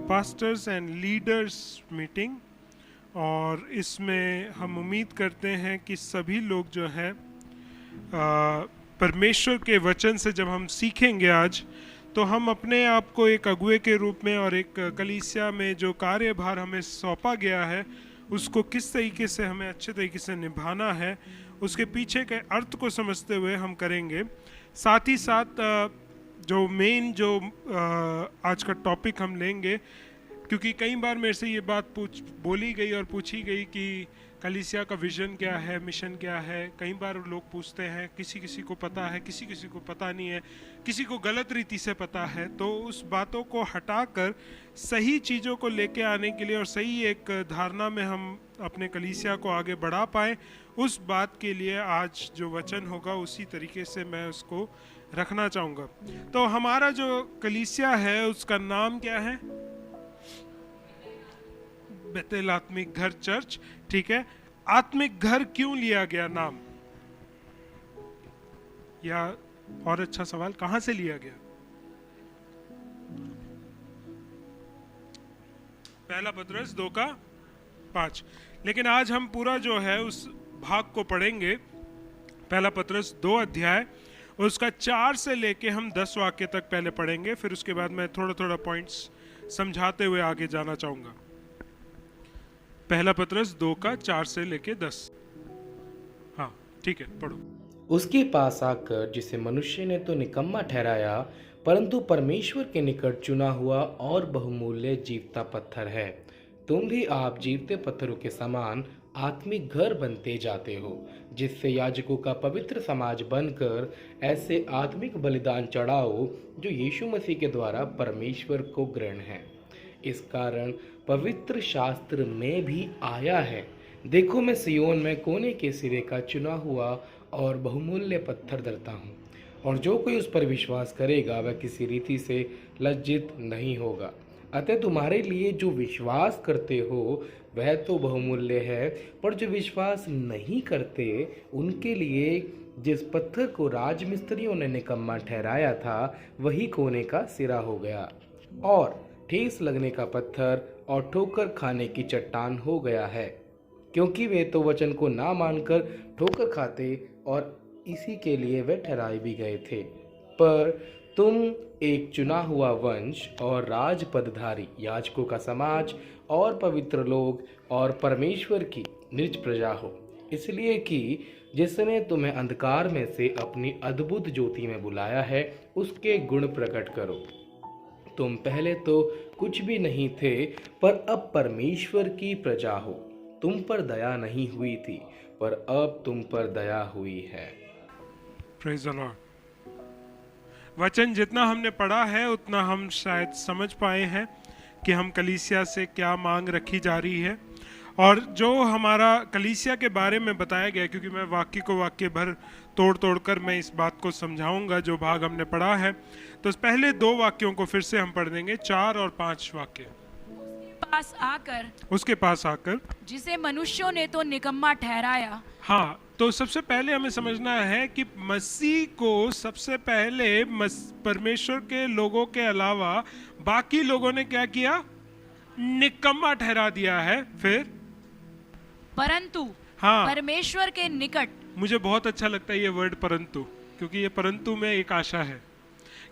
Pastors and leaders meeting, और इसमें हम उम्मीद करते हैं कि सभी लोग जो हैं परमेश्वर के वचन से जब हम सीखेंगे आज, तो हम अपने आप को एक अगुए के रूप में और एक कलीसिया में जो कार्यभार हमें सौंपा गया है उसको किस तरीके से हमें अच्छे तरीके से निभाना है, उसके पीछे के अर्थ को समझते हुए हम करेंगे। साथ ही साथ जो मेन जो आज का टॉपिक हम लेंगे, क्योंकि कई बार मेरे से ये बात बोली गई और पूछी गई कि कलीसिया का विजन क्या है, मिशन क्या है। कई बार लोग पूछते हैं, किसी किसी को पता है, किसी किसी को पता नहीं है, किसी को गलत रीति से पता है। तो उस बातों को हटाकर सही चीज़ों को लेके आने के लिए और सही एक धारणा में हम अपने कलीसिया को आगे बढ़ा पाए, उस बात के लिए आज जो वचन होगा उसी तरीके से मैं उसको रखना चाहूँगा। तो हमारा जो कलीसिया है उसका नाम क्या है? बेतेल आत्मिक घर चर्च। ठीक है, आत्मिक घर क्यों लिया गया नाम? या और अच्छा सवाल, कहां से लिया गया? पहला पतरस 2:5। लेकिन आज हम पूरा जो है उस भाग को पढ़ेंगे। पहला पतरस 2 अध्याय उसका 4 से लेके हम 10 वाक्य तक पहले पढ़ेंगे, फिर उसके बाद मैं थोड़ा थोड़ा पॉइंट्स समझाते हुए आगे जाना चाहूंगा। पहला पतरस 2:4 से लेके 10। हाँ ठीक है, पढ़ो। उसके पास आकर, जिसे मनुष्य ने तो निकम्मा ठहराया, परंतु परमेश्वर के निकट चुना हुआ और बहुमूल्य जीवता पत्थर है, तुम भी आप जीवते पत्थरों के समान आत्मिक घर बनते जाते हो, जिससे याजकों का पवित्र समाज बनकर ऐसे आत्मिक बलिदान चढ़ाओ जो यीशु मसीह के द्वारा परमेश्वर को ग्रहण है। इस कारण पवित्र शास्त्र में भी आया है, देखो मैं सियोन में कोने के सिरे का चुना हुआ और बहुमूल्य पत्थर धरता हूँ, और जो कोई उस पर विश्वास करेगा वह किसी रीति से लज्जित नहीं होगा। अतः तुम्हारे लिए जो विश्वास करते हो वह तो बहुमूल्य है, पर जो विश्वास नहीं करते उनके लिए जिस पत्थर को राजमिस्त्रियों ने निकम्मा ठहराया था वही कोने का सिरा हो गया, और ठेस लगने का पत्थर और ठोकर खाने की चट्टान हो गया है, क्योंकि वे तो वचन को ना मानकर ठोकर खाते और इसी के लिए वे ठहराए भी गए थे। पर तुम एक चुना हुआ वंश और राजपदधारी, याजकों का समाज और पवित्र लोग और परमेश्वर की निज प्रजा हो, इसलिए कि जिसने तुम्हें अंधकार में से अपनी अद्भुत ज्योति में बुलाया है उसके गुण प्रकट करो। तुम पहले तो कुछ भी नहीं थे, पर अब परमेश्वर की प्रजा हो। तुम पर दया नहीं हुई थी, पर अब तुम पर दया हुई है। Praise the Lord. वचन जितना हमने पढ़ा है उतना हम शायद समझ पाए हैं कि हम कलीसिया से क्या मांग रखी जा रही है, और जो हमारा कलीसिया के बारे में बताया गया, क्योंकि मैं वाक्य को वाक्य भर तोड़ तोड़ कर मैं इस बात को समझाऊंगा जो भाग हमने पढ़ा है। तो पहले 2 वाक्यों को फिर से हम पढ़ देंगे, 4 और 5 वाक्य। उसके पास आकर जिसे मनुष्यों ने तो निकम्मा ठहराया। हाँ, तो सबसे पहले हमें समझना है कि मसीह को सबसे पहले परमेश्वर के लोगों के अलावा बाकी लोगों ने क्या किया? निकम्मा ठहरा दिया है। फिर परंतु हाँ, परमेश्वर के निकट। मुझे बहुत अच्छा लगता है ये वर्ड परंतु, क्योंकि ये परंतु में एक आशा है।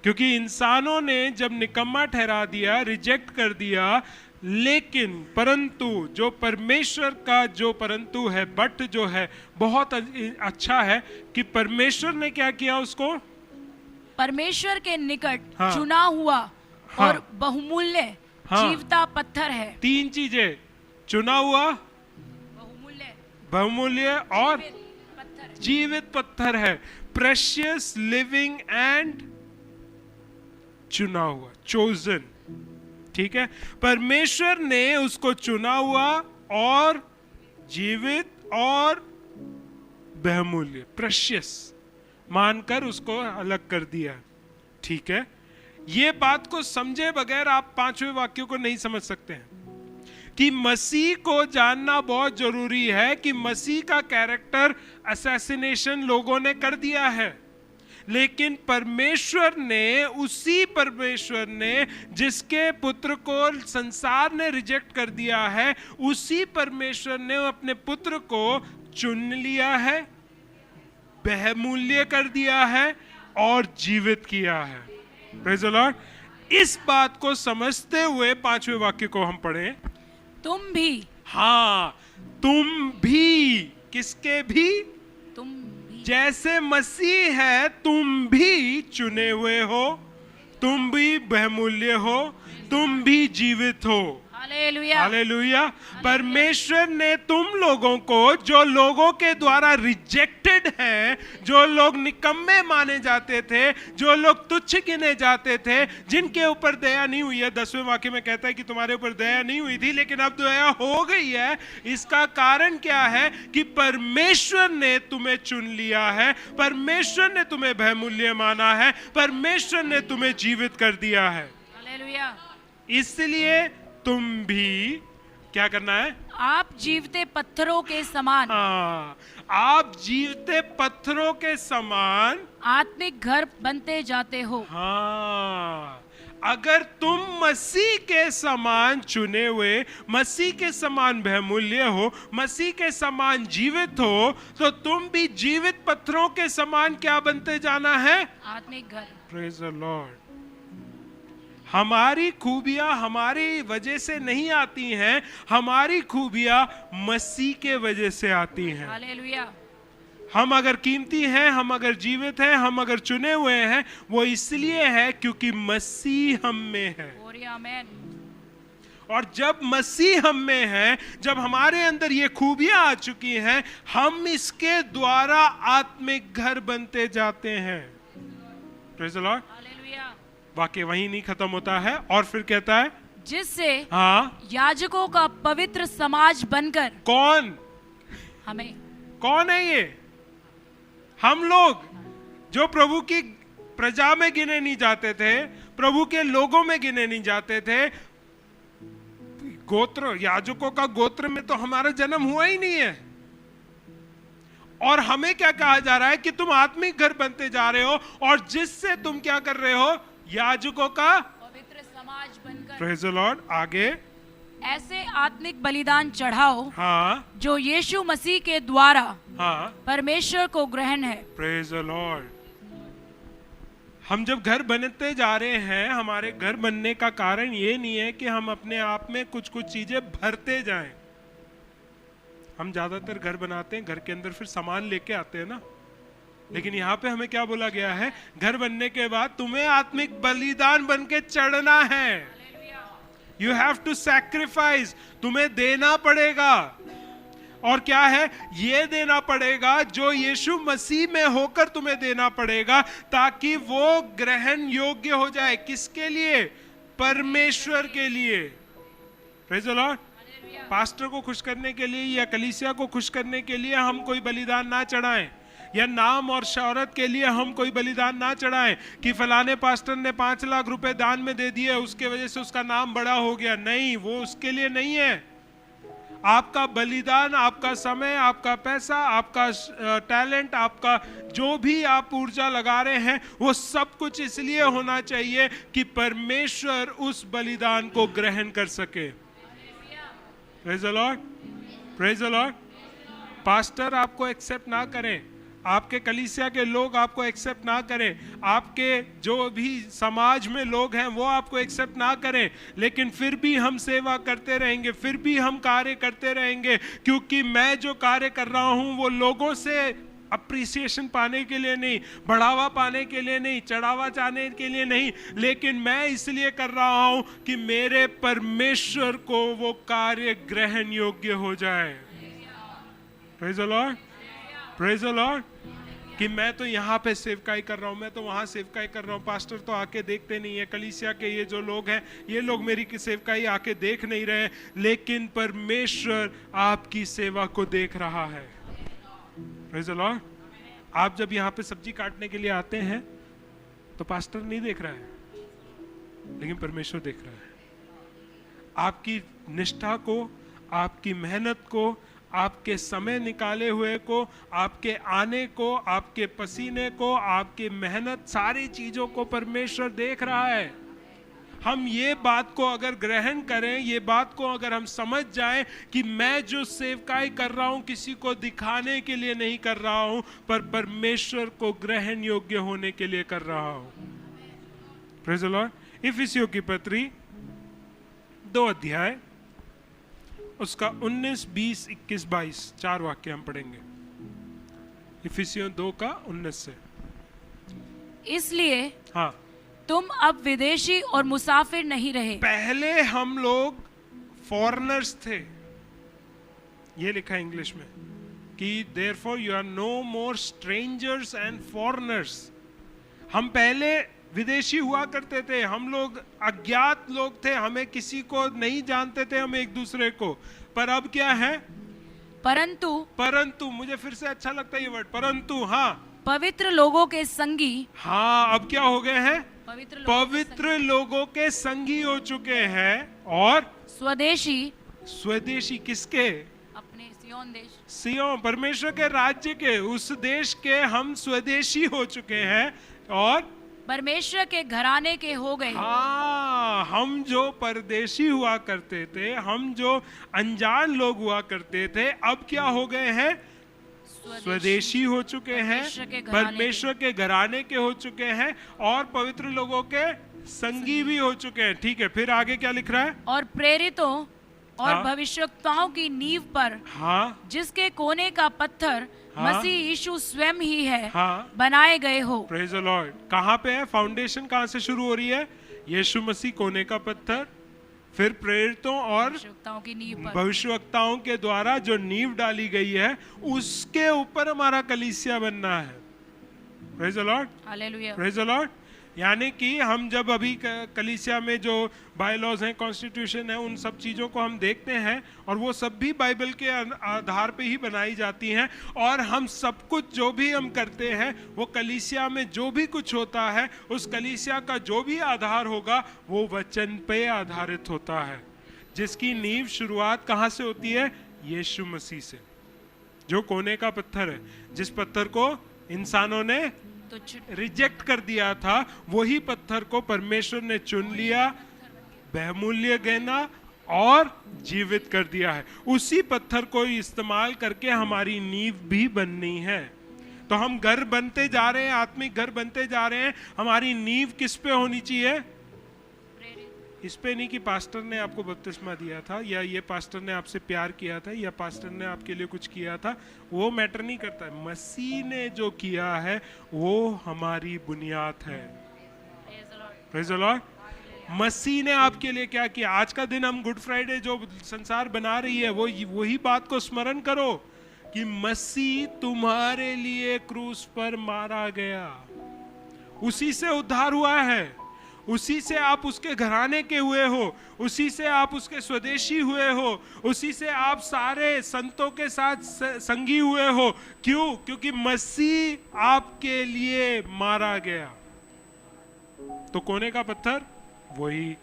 क्योंकि इंसानों ने जब निकम्मा ठहरा दिया, रिजेक्ट कर दिया, लेकिन परंतु जो परमेश्वर का जो परंतु है, बट जो है बहुत अच्छा है कि परमेश्वर ने क्या किया? उसको परमेश्वर के निकट हाँ, चुना हुआ हाँ, और बहुमूल्य हाँ, जीवता पत्थर है। 3 चीजें, चुना हुआ, बहुमूल्य और जीवित पत्थर है। प्रेशियस, लिविंग एंड चुना हुआ, चोजन। ठीक है, परमेश्वर ने उसको चुना हुआ और जीवित और बहुमूल्य, प्रेशियस मानकर उसको अलग कर दिया। ठीक है, ये बात को समझे बगैर आप 5वें वाक्य को नहीं समझ सकते हैं कि मसीह को जानना बहुत जरूरी है कि मसीह का कैरेक्टर असैसिनेशन लोगों ने कर दिया है, लेकिन उसी परमेश्वर ने जिसके पुत्र को संसार ने रिजेक्ट कर दिया है, उसी परमेश्वर ने अपने पुत्र को चुन लिया है, बहुमूल्य कर दिया है और जीवित किया है। Praise the Lord. इस बात को समझते हुए 5वें वाक्य को हम पढ़ें। तुम भी, हाँ, तुम भी, किसके भी? तुम भी, जैसे मसीह है तुम भी चुने हुए हो, तुम भी बहुमूल्य हो, तुम भी जीवित हो। Hallelujah, hallelujah. परमेश्वर ने तुम लोगों को, जो लोगों के द्वारा रिजेक्टेड हैं, जो लोग निकम्मे माने जाते थे, जो लोग तुच्छ गिने जाते थे, जिनके ऊपर दया नहीं हुई है, 10वें वाक्य में कहता है कि तुम्हारे ऊपर दया नहीं हुई थी लेकिन अब दया हो गई है। इसका कारण क्या है? कि परमेश्वर ने तुम्हें चुन लिया है, परमेश्वर ने तुम्हें बहुमूल्य माना है, परमेश्वर ने तुम्हें जीवित कर दिया है। हालेलुया। इसलिए तुम भी क्या करना है? आप जीवते पत्थरों के समान, हाँ, आप जीवते पत्थरों के समान आत्मिक घर बनते जाते हो। हाँ, अगर तुम मसीह के समान चुने हुए, मसीह के समान बहुमूल्य हो, मसीह के समान जीवित हो, तो तुम भी जीवित पत्थरों के समान क्या बनते जाना है? आत्मिक घर। Praise the Lord. हमारी खूबियां हमारी वजह से नहीं आती हैं, हमारी खूबियां मसीह के वजह से आती हैं। हालेलुया। हम अगर कीमती हैं, हम अगर जीवित हैं, हम अगर चुने हुए हैं, वो इसलिए है क्योंकि मसीह हम में है। आमीन। और जब मसीह हम में है, जब हमारे अंदर ये खूबियां आ चुकी हैं, हम इसके द्वारा आत्मिक घर बनते जाते हैं। Praise the Lord. हालेलुया। वाक्य वहीं नहीं खत्म होता है और फिर कहता है जिससे हाँ, याजकों का पवित्र समाज बनकर, कौन कौन है ये? हम लोग जो प्रभु की प्रजा में गिने नहीं जाते थे, प्रभु के लोगों में गिने नहीं जाते थे, गोत्र, याजकों का गोत्र में तो हमारा जन्म हुआ ही नहीं है। और हमें क्या कहा जा रहा है कि तुम आत्मिक घर बनते जा रहे हो, और जिससे तुम क्या कर रहे हो? याजकों का पवित्र समाज बनकर, प्रेज़ द लॉर्ड। आगे ऐसे आत्मिक बलिदान चढ़ाओ, हाँ, जो यीशु मसीह के द्वारा हाँ, परमेश्वर को ग्रहण है। Praise the Lord. हम जब घर बनते जा रहे हैं, हमारे घर बनने का कारण ये नहीं है कि हम अपने आप में कुछ कुछ चीजें भरते जाएं। हम ज्यादातर घर बनाते हैं, घर के अंदर फिर सामान लेके आते हैं ना। लेकिन यहाँ पे हमें क्या बोला गया है? घर बनने के बाद तुम्हें आत्मिक बलिदान बन के चढ़ना है। यू हैव टू सैक्रिफाइस, तुम्हें देना पड़ेगा। और क्या है? ये देना पड़ेगा जो यीशु मसीह में होकर तुम्हें देना पड़ेगा, ताकि वो ग्रहण योग्य हो जाए। किसके लिए? परमेश्वर के लिए। Praise the Lord. पास्टर को खुश करने के लिए या कलीसिया को खुश करने के लिए हम कोई बलिदान ना चढ़ाएं, या नाम और शौहरत के लिए हम कोई बलिदान ना चढ़ाएं कि फलाने पास्टर ने 5 लाख रुपए दान में दे दिए, उसके वजह से उसका नाम बड़ा हो गया। नहीं, वो उसके लिए नहीं है। आपका बलिदान, आपका समय, आपका पैसा, आपका टैलेंट, आपका जो भी आप ऊर्जा लगा रहे हैं, वो सब कुछ इसलिए होना चाहिए कि परमेश्वर उस बलिदान को ग्रहण कर सके। Praise the Lord, praise the Lord. Pastor आपको एक्सेप्ट ना करें, आपके कलीसिया के लोग आपको एक्सेप्ट ना करें, आपके जो भी समाज में लोग हैं वो आपको एक्सेप्ट ना करें, लेकिन फिर भी हम सेवा करते रहेंगे, फिर भी हम कार्य करते रहेंगे, क्योंकि मैं जो कार्य कर रहा हूं वो लोगों से अप्रिसिएशन पाने के लिए नहीं, बढ़ावा पाने के लिए नहीं, चढ़ावा चाहने के लिए नहीं, लेकिन मैं इसलिए कर रहा हूं कि मेरे परमेश्वर को वो कार्य ग्रहण योग्य हो जाए। Praise the Lord, praise the Lord. कि मैं तो यहाँ पे सेवकाई कर रहा हूँ, मैं तो वहाँ सेवकाई कर रहा हूँ, पास्टर तो आके देखते नहीं है, कलीसिया के ये जो लोग हैं ये लोग मेरी सेवकाई आके देख नहीं रहे, लेकिन परमेश्वर आपकी सेवा को देख रहा है। Praise the Lord. आप जब यहाँ पे सब्जी काटने के लिए आते हैं तो पास्टर नहीं देख रहा है, लेकिन परमेश्वर देख रहा है। आपकी निष्ठा को, आपकी मेहनत को, आपके समय निकाले हुए को, आपके आने को, आपके पसीने को, आपकी मेहनत, सारी चीजों को परमेश्वर देख रहा है। हम ये बात को अगर ग्रहण करें, ये बात को अगर हम समझ जाएं कि मैं जो सेवकाई कर रहा हूं किसी को दिखाने के लिए नहीं कर रहा हूं, पर परमेश्वर को ग्रहण योग्य होने के लिए कर रहा हूं। Praise the Lord. इफिसियों की पत्री 2 अध्याय, उसका 19, 20, 21, 22 4 वाक्य हम पढ़ेंगे। इफिसियों 2 का 19 से। इसलिए हाँ, तुम अब विदेशी और मुसाफिर नहीं रहे। पहले हम लोग फॉरेनर्स थे, ये लिखा है इंग्लिश में कि therefore you are no more strangers and foreigners। हम पहले विदेशी हुआ करते थे, हम लोग अज्ञात लोग थे, हमें किसी को नहीं जानते थे, हम एक दूसरे को। पर अब क्या है? परंतु मुझे फिर से अच्छा लगता है ये वर्ड, परंतु। हाँ, पवित्र लोगों के संगी। हाँ, अब क्या हो गए हैं? पवित्र लोगों के संगी हो चुके हैं। और स्वदेशी किसके? अपने सियोन देश, सियोन, परमेश्वर के राज्य के, उस देश के हम स्वदेशी हो चुके हैं और परमेश्वर के घराने के हो गए। हाँ, हम जो परदेशी हुआ करते थे, हम जो अनजान लोग हुआ करते थे, अब क्या हो गए हैं? स्वदेशी हो चुके हैं, परमेश्वर के घराने के हो चुके हैं और पवित्र लोगों के संगी भी हो चुके हैं। ठीक है, फिर आगे क्या लिख रहा है? और प्रेरितों और हाँ? भविष्यवक्ताओं की नींव पर, हाँ, जिसके कोने का पत्थर हाँ? मसीह यीशु स्वयं ही है, हाँ? बनाए गए हो। Praise the Lord. कहाँ पे है? फाउंडेशन कहाँ से शुरू हो रही है? यीशु मसीह कोने का पत्थर, फिर प्रेरितों और भविष्यवक्ताओं की नींव पर, भविष्यवक्ताओं के द्वारा जो नींव डाली गई है, उसके ऊपर हमारा कलीसिया बनना है। Praise the Lord, hallelujah. Praise the Lord. यानी कि हम जब अभी कलीसिया में जो बायलॉज हैं, कॉन्स्टिट्यूशन है, उन सब चीज़ों को हम देखते हैं और वो सब भी बाइबल के आधार पे ही बनाई जाती हैं। और हम सब कुछ जो भी हम करते हैं, वो कलीसिया में जो भी कुछ होता है, उस कलीसिया का जो भी आधार होगा वो वचन पे आधारित होता है, जिसकी नींव शुरुआत कहाँ से होती है? यीशु मसीह से, जो कोने का पत्थर है, जिस पत्थर को इंसानों ने रिजेक्ट कर दिया था, वही पत्थर को परमेश्वर ने चुन लिया, बहुमूल्य गहना और जीवित कर दिया है। उसी पत्थर को इस्तेमाल करके हमारी नींव भी बननी है। तो हम घर बनते जा रहे हैं, आत्मिक घर बनते जा रहे हैं। हमारी नींव किस पे होनी चाहिए? इस पे नहीं कि पास्टर ने आपको बपतिस्मा दिया था, या ये पास्टर ने आपसे प्यार किया था, या पास्टर ने आपके लिए कुछ किया था, वो मैटर नहीं करता है। मसीह ने जो किया है वो हमारी बुनियाद है। Praise the Lord. मसीह ने आपके लिए क्या किया? आज का दिन हम गुड फ्राइडे जो संसार बना रही है, वो वही बात को स्मरण करो कि मसीह तुम्हारे लिए क्रूस पर मारा गया, उसी से उद्धार हुआ है, उसी से आप उसके घराने के हुए हो, उसी से आप उसके स्वदेशी हुए हो, उसी से आप सारे संतों के साथ संगी हुए हो। क्यों? क्योंकि मसीह आपके लिए मारा गया। तो कोने का पत्थर वही।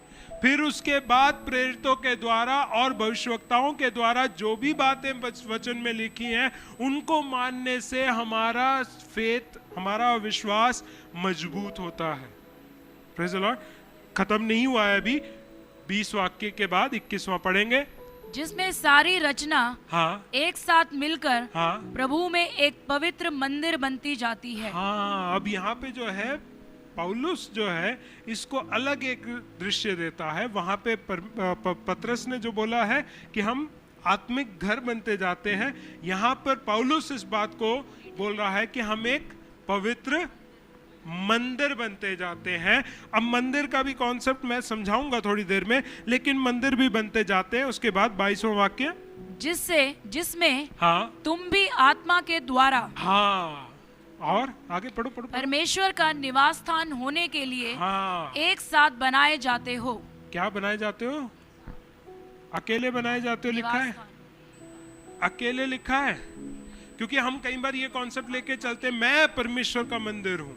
फिर उसके बाद प्रेरितों के द्वारा और भविष्यवक्ताओं के द्वारा जो भी बातें वचन में लिखी हैं, उनको मानने से हमारा फेथ, हमारा विश्वास मजबूत होता है। Praise the Lord. खत्म नहीं हुआ है अभी, 20 वाक्य के बाद 21वां पढ़ेंगे, जिसमें सारी रचना हाँ, एक साथ मिलकर हाँ, प्रभु में एक पवित्र मंदिर बनती जाती है। हाँ। अब यहाँ पे जो है पौलुस जो है इसको अलग एक दृश्य देता है। वहां पे पतरस ने जो बोला है कि हम आत्मिक घर बनते जाते हैं, यहाँ पर पौलुस इस बात को बोल रहा है कि हम एक पवित्र मंदिर बनते जाते हैं। अब मंदिर का भी कॉन्सेप्ट मैं समझाऊंगा थोड़ी देर में, लेकिन मंदिर भी बनते जाते हैं। उसके बाद 22वां वाक्य, जिसमें हाँ, तुम भी आत्मा के द्वारा, हाँ, और आगे पढ़ो पढ़ो, परमेश्वर का निवास स्थान होने के लिए हाँ, एक साथ बनाए जाते हो। क्या बनाए जाते हो? अकेले बनाए जाते हो लिखा है, अकेले लिखा है। क्योंकि हम कई बार ये कॉन्सेप्ट लेके चलते, मैं परमेश्वर का मंदिर हूं।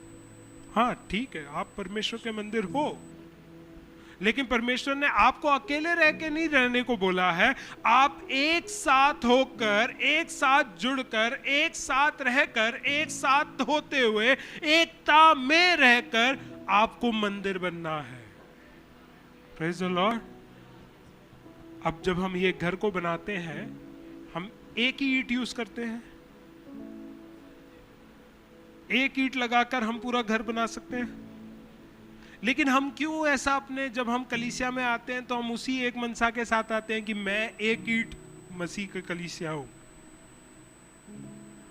हाँ ठीक है, आप परमेश्वर के मंदिर हो, लेकिन परमेश्वर ने आपको अकेले रह के नहीं रहने को बोला है, आप एक साथ होकर, एक साथ जुड़कर, एक साथ रहकर, एक साथ होते हुए, एकता में रहकर आपको मंदिर बनना है। Praise the Lord. अब जब हम ये घर को बनाते हैं, हम एक ही ईंट यूज करते हैं, एक ईंट लगाकर हम पूरा घर बना सकते हैं। लेकिन हम क्यों ऐसा अपने, जब हम कलीसिया में आते हैं तो हम उसी एक मनसा के साथ आते हैं कि मैं एक ईंट मसीह के कलीसिया हूं।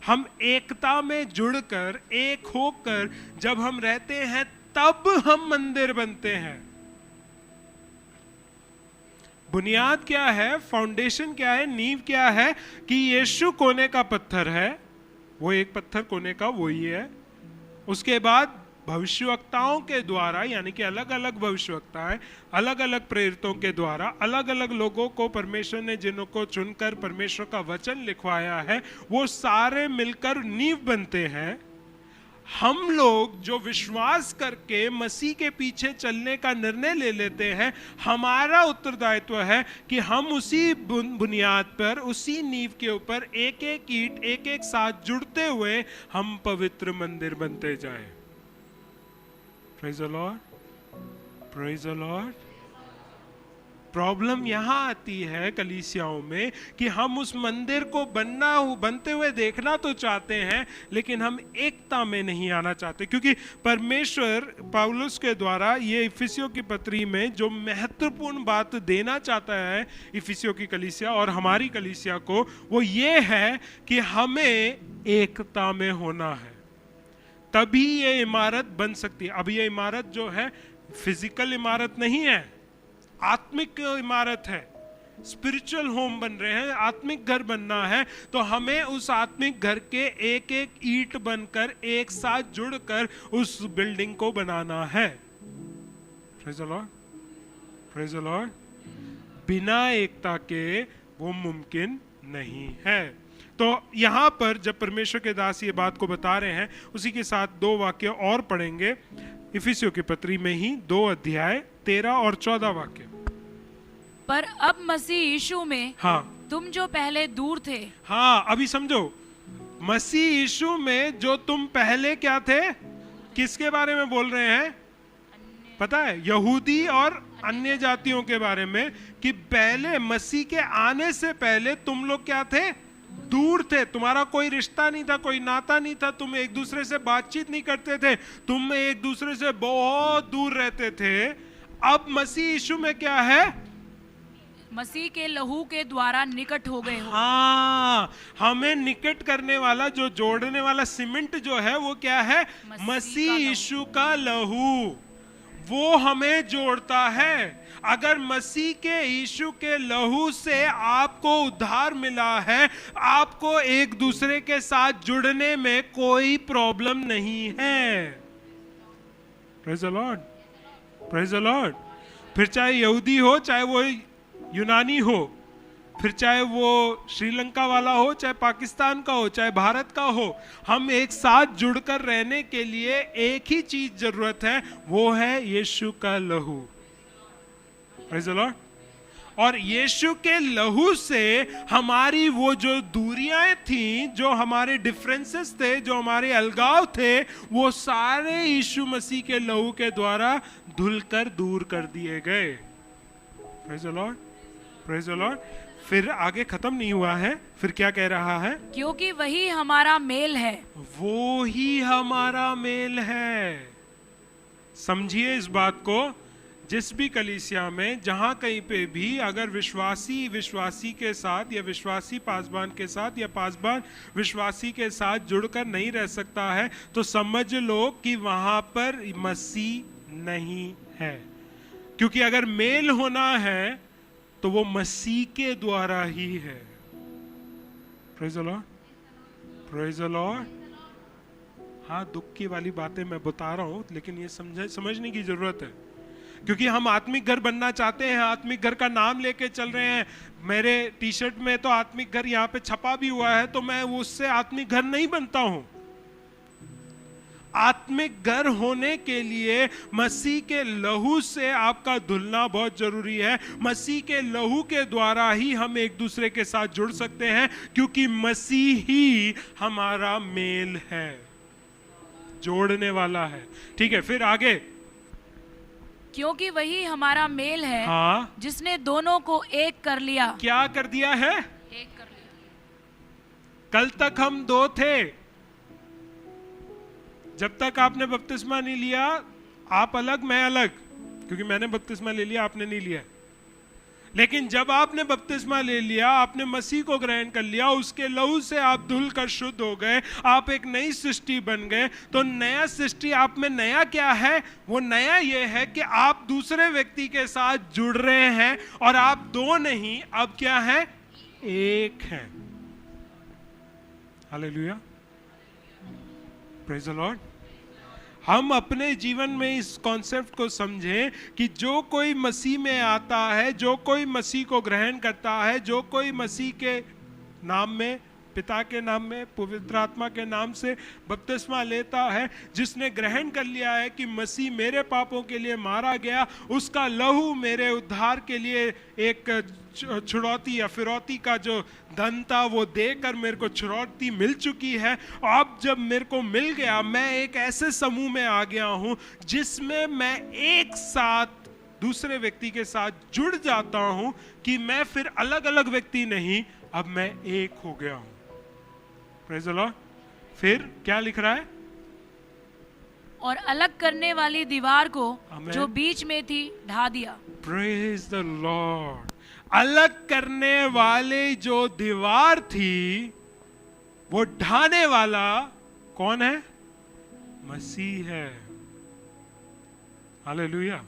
हम एकता में जुड़कर, एक होकर जब हम रहते हैं, तब हम मंदिर बनते हैं। बुनियाद क्या है, फाउंडेशन क्या है, नींव क्या है कि यीशु कोने का पत्थर है, वो एक पत्थर कोने का वो ही है। उसके बाद भविष्यवक्ताओं के द्वारा, यानी कि अलग अलग भविष्यवक्ताएं, अलग अलग प्रेरितों के द्वारा, अलग अलग लोगों को परमेश्वर ने जिनको चुनकर परमेश्वर का वचन लिखवाया है, वो सारे मिलकर नींव बनते हैं। हम लोग जो विश्वास करके मसीह के पीछे चलने का निर्णय ले लेते हैं, हमारा उत्तरदायित्व है कि हम उसी बुनियाद पर, उसी नींव के ऊपर एक एक ईंट, एक एक साथ जुड़ते हुए हम पवित्र मंदिर बनते जाएं। Praise the Lord. Praise the Lord. Problem यहां आती है कलीसियाओं में कि हम उस मंदिर को बनते हुए देखना तो चाहते हैं, लेकिन हम एकता में नहीं आना चाहते, क्योंकि परमेश्वर पौलुस के द्वारा ये इफिसियों की पत्री में जो महत्वपूर्ण बात देना चाहता है इफिसियों की कलीसिया और हमारी कलीसिया को, वो ये है कि हमें एकता में होना है, तभी ये इमारत बन सकती है। अब ये इमारत जो है फिजिकल इमारत नहीं है, आत्मिक इमारत है। स्पिरिचुअल होम बन रहे हैं, आत्मिक घर बनना है, तो हमें उस आत्मिक घर के एक एक ईंट बनकर, एक साथ जुड़कर उस बिल्डिंग को बनाना है। Praise the Lord, praise the Lord. बिना एकता के वो मुमकिन नहीं है। तो यहां पर जब परमेश्वर के दास ये बात को बता रहे हैं, उसी के साथ दो वाक्य और पढ़ेंगे इफिसियों की पत्री में ही, 2 अध्याय 13 और 14 वाक्य। पर अब मसीह यीशु में हाँ, तुम जो पहले दूर थे। हाँ, अभी समझो, मसीह यीशु में जो तुम पहले क्या थे, किसके बारे में बोल रहे हैं पता है? यहूदी और अन्य जातियों के बारे में, कि पहले मसीह के आने से पहले तुम लोग क्या थे, दूर थे। तुम्हारा कोई रिश्ता नहीं था, कोई नाता नहीं था, तुम एक दूसरे से बातचीत नहीं करते थे, तुम एक दूसरे से बहुत दूर रहते थे। अब मसीह यीशु में क्या है, मसीह के लहू के द्वारा निकट हो गए हो। हाँ, हमें निकट करने वाला, जो जोड़ने वाला सीमेंट जो है, वो क्या है, मसीह यीशु का लहू। वो हमें जोड़ता है। अगर मसीह के यीशु के लहू से आपको उद्धार मिला है, आपको एक दूसरे के साथ जुड़ने में कोई प्रॉब्लम नहीं है। Praise the Lord, praise the Lord. फिर चाहे यहूदी हो, चाहे वो यूनानी हो, फिर चाहे वो श्रीलंका वाला हो, चाहे पाकिस्तान का हो, चाहे भारत का हो, हम एक साथ जुड़कर रहने के लिए एक ही चीज जरूरत है, वो है यीशु का लहू। Praise the Lord. और यीशु के लहू से हमारी वो जो दूरियां थी, जो हमारे डिफरेंसेस थे, जो हमारे अलगाव थे, वो सारे यीशु मसीह के लहू के द्वारा धुलकर दूर कर दिए गए। Praise the Lord, praise the Lord. फिर आगे खत्म नहीं हुआ है, फिर क्या कह रहा है, क्योंकि वही हमारा मेल है। वो ही हमारा मेल है। समझिए इस बात को, जिस भी कलीसिया में, जहां कहीं पे भी अगर विश्वासी के साथ, या विश्वासी पासबान के साथ, या पासबान विश्वासी के साथ जुड़कर नहीं रह सकता है, तो समझ लो कि वहां पर मसीह नहीं है। क्योंकि अगर मेल होना है तो वो मसीह के द्वारा ही है। Praise the Lord, praise the Lord. हाँ, दुख की वाली बातें मैं बता रहा हूं, लेकिन ये समझने की जरूरत है, क्योंकि हम आत्मिक घर बनना चाहते हैं, आत्मिक घर का नाम लेके चल रहे हैं। मेरे टी शर्ट में तो आत्मिक घर यहाँ पे छपा भी हुआ है, तो मैं उससे आत्मिक घर नहीं बनता हूं। आत्मिक घर होने के लिए मसीह के लहू से आपका धुलना बहुत जरूरी है। मसीह के लहू के द्वारा ही हम एक दूसरे के साथ जुड़ सकते हैं, क्योंकि मसीह ही हमारा मेल है, जोड़ने वाला है। ठीक है, फिर आगे। क्योंकि वही हमारा मेल है, हाँ, जिसने दोनों को एक कर लिया। क्या कर दिया है? एक कर लिया। कल तक हम दो थे, जब तक आपने बपतिस्मा नहीं लिया, आप अलग मैं अलग, क्योंकि मैंने बपतिस्मा ले लिया, आपने नहीं लिया। लेकिन जब आपने बपतिस्मा ले लिया, आपने मसीह को ग्रहण कर लिया, उसके लहू से आप धुल कर शुद्ध हो गए, आप एक नई सृष्टि बन गए। तो नया सृष्टि आप में नया क्या है? वो नया ये है कि आप दूसरे व्यक्ति के साथ जुड़ रहे हैं, और आप दो नहीं, अब क्या है? एक है। Hallelujah, praise the Lord. हम अपने जीवन में इस कॉन्सेप्ट को समझें कि जो कोई मसीह में आता है, जो कोई मसीह को ग्रहण करता है, जो कोई मसीह के नाम में, पिता के नाम में, पवित्र आत्मा के नाम से बपतिस्मा लेता है, जिसने ग्रहण कर लिया है कि मसीह मेरे पापों के लिए मारा गया, उसका लहू मेरे उद्धार के लिए एक छुड़ौती या फिरौती का जो धन था वो देकर मेरे को छुड़ौती मिल चुकी है। अब जब मेरे को मिल गया, मैं एक ऐसे समूह में आ गया हूं जिसमें मैं एक साथ दूसरे व्यक्ति के साथ जुड़ जाता हूं, कि मैं फिर अलग अलग व्यक्ति नहीं, अब मैं एक हो गया हूं। Praise the Lord. फिर क्या लिख रहा है? और अलग करने वाली दीवार को आमीन। जो बीच में थी ढा दिया। Praise the Lord. अलग करने वाले जो दीवार थी, वो ढाने वाला कौन है? मसीह है। हालेलुया।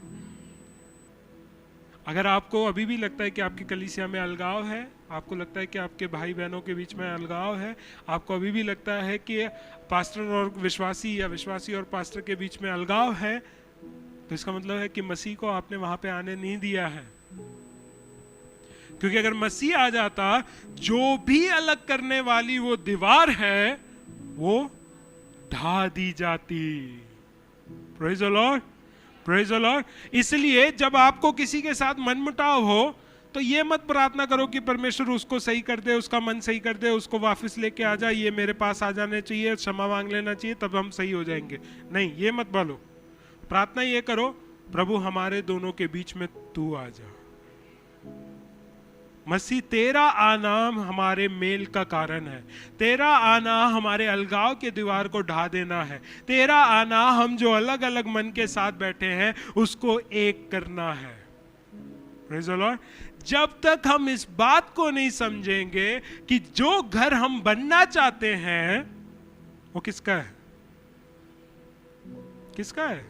अगर आपको अभी भी लगता है कि आपकी कलीसिया में अलगाव है, आपको लगता है कि आपके भाई बहनों के बीच में अलगाव है, आपको अभी भी लगता है कि पास्टर और विश्वासी या विश्वासी और पास्टर के बीच में अलगाव है, तो इसका मतलब है कि मसीह को आपने वहां पे आने नहीं दिया है। क्योंकि अगर मसीह आ जाता, जो भी अलग करने वाली वो दीवार है, वो ढा दी जाती। Praise the Lord, praise the Lord. इसलिए जब आपको किसी के साथ मनमुटाव हो, तो ये मत प्रार्थना करो कि परमेश्वर उसको सही कर दे, उसका मन सही कर दे, उसको वापस लेके आ जाए, ये मेरे पास आ जाने चाहिए, क्षमा मांग लेना चाहिए, तब हम सही हो जाएंगे। नहीं, ये मत बोलो। प्रार्थना ये करो, प्रभु हमारे दोनों के बीच में तू आ जा। मसीह, तेरा आना हमारे मेल का कारण है, तेरा आना हमारे अलगाव के दीवार को ढा देना है, तेरा आना हम जो अलग अलग मन के साथ बैठे हैं उसको एक करना है। Praise the Lord. जब तक हम इस बात को नहीं समझेंगे कि जो घर हम बनना चाहते हैं वो किसका है? किसका है?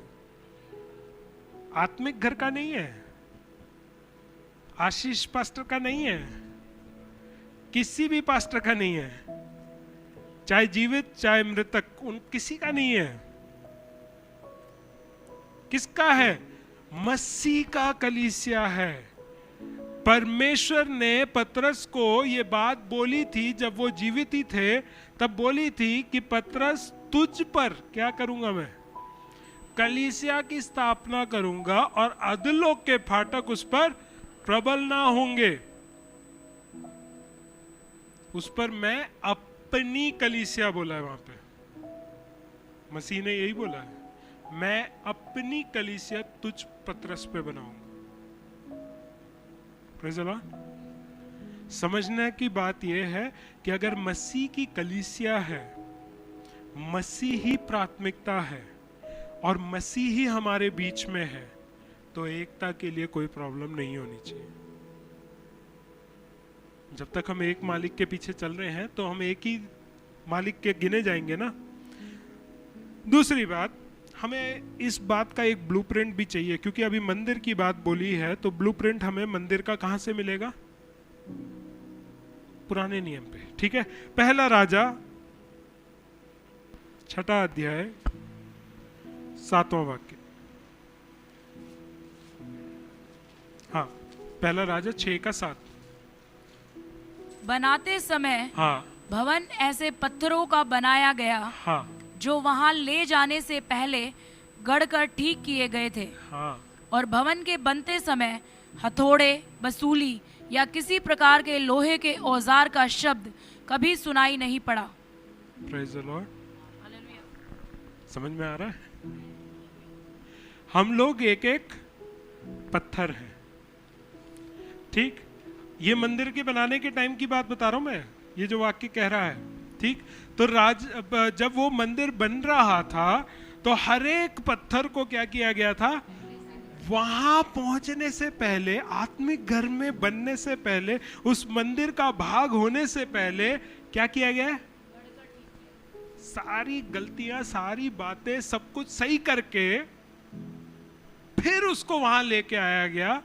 आत्मिक घर का नहीं है, आशीष पास्टर का नहीं है, किसी भी पास्टर का नहीं है, चाहे जीवित चाहे मृतक, उन किसी का नहीं है। किसका है? मसीह का कलीसिया है। परमेश्वर ने पतरस को ये बात बोली थी जब वो जीवित ही थे, तब बोली थी कि पतरस, तुझ पर क्या करूंगा? मैं कलीसिया की स्थापना करूंगा और अधोलोक के फाटक उस पर प्रबल ना होंगे। उस पर मैं अपनी कलीसिया बोला है वहां पे, मसीह ने यही बोला है, मैं अपनी कलीसिया तुझ पतरस पे बनाऊंगा। Praise the Lord. समझने की बात यह है कि अगर मसीह की कलीसिया है, मसीह ही प्राथमिकता है और मसीह ही हमारे बीच में है, तो एकता के लिए कोई प्रॉब्लम नहीं होनी चाहिए। जब तक हम एक मालिक के पीछे चल रहे हैं तो हम एक ही मालिक के गिने जाएंगे ना। दूसरी बात, हमें इस बात का एक ब्लूप्रिंट भी चाहिए, क्योंकि अभी मंदिर की बात बोली है, तो ब्लूप्रिंट हमें मंदिर का कहां से मिलेगा? पुराने नियम पे। ठीक है, पहला राजा 6 अध्याय 7वां वाक्य। हाँ, पहला राजा 6:7। बनाते समय हाँ भवन ऐसे पत्थरों का बनाया गया, हाँ, जो वहां ले जाने से पहले गढ़कर ठीक किए गए थे, हाँ, और भवन के बनते समय हथौड़े, बसूली या किसी प्रकार के लोहे के औजार का शब्द कभी सुनाई नहीं पड़ा। Praise the Lord. समझ में आ रहा है? हम लोग एक एक पत्थर हैं, ठीक? ये मंदिर के बनाने के टाइम की बात बता रहा हूं मैं, ये जो वाक्य कह रहा है, ठीक? तो जब वो मंदिर बन रहा था तो हर एक पत्थर को क्या किया गया था? वहां पहुंचने से पहले, आत्मिक घर में बनने से पहले, उस मंदिर का भाग होने से पहले क्या किया गया? सारी गलतियां, सारी बातें, सब कुछ सही करके फिर उसको वहां लेके आया गया।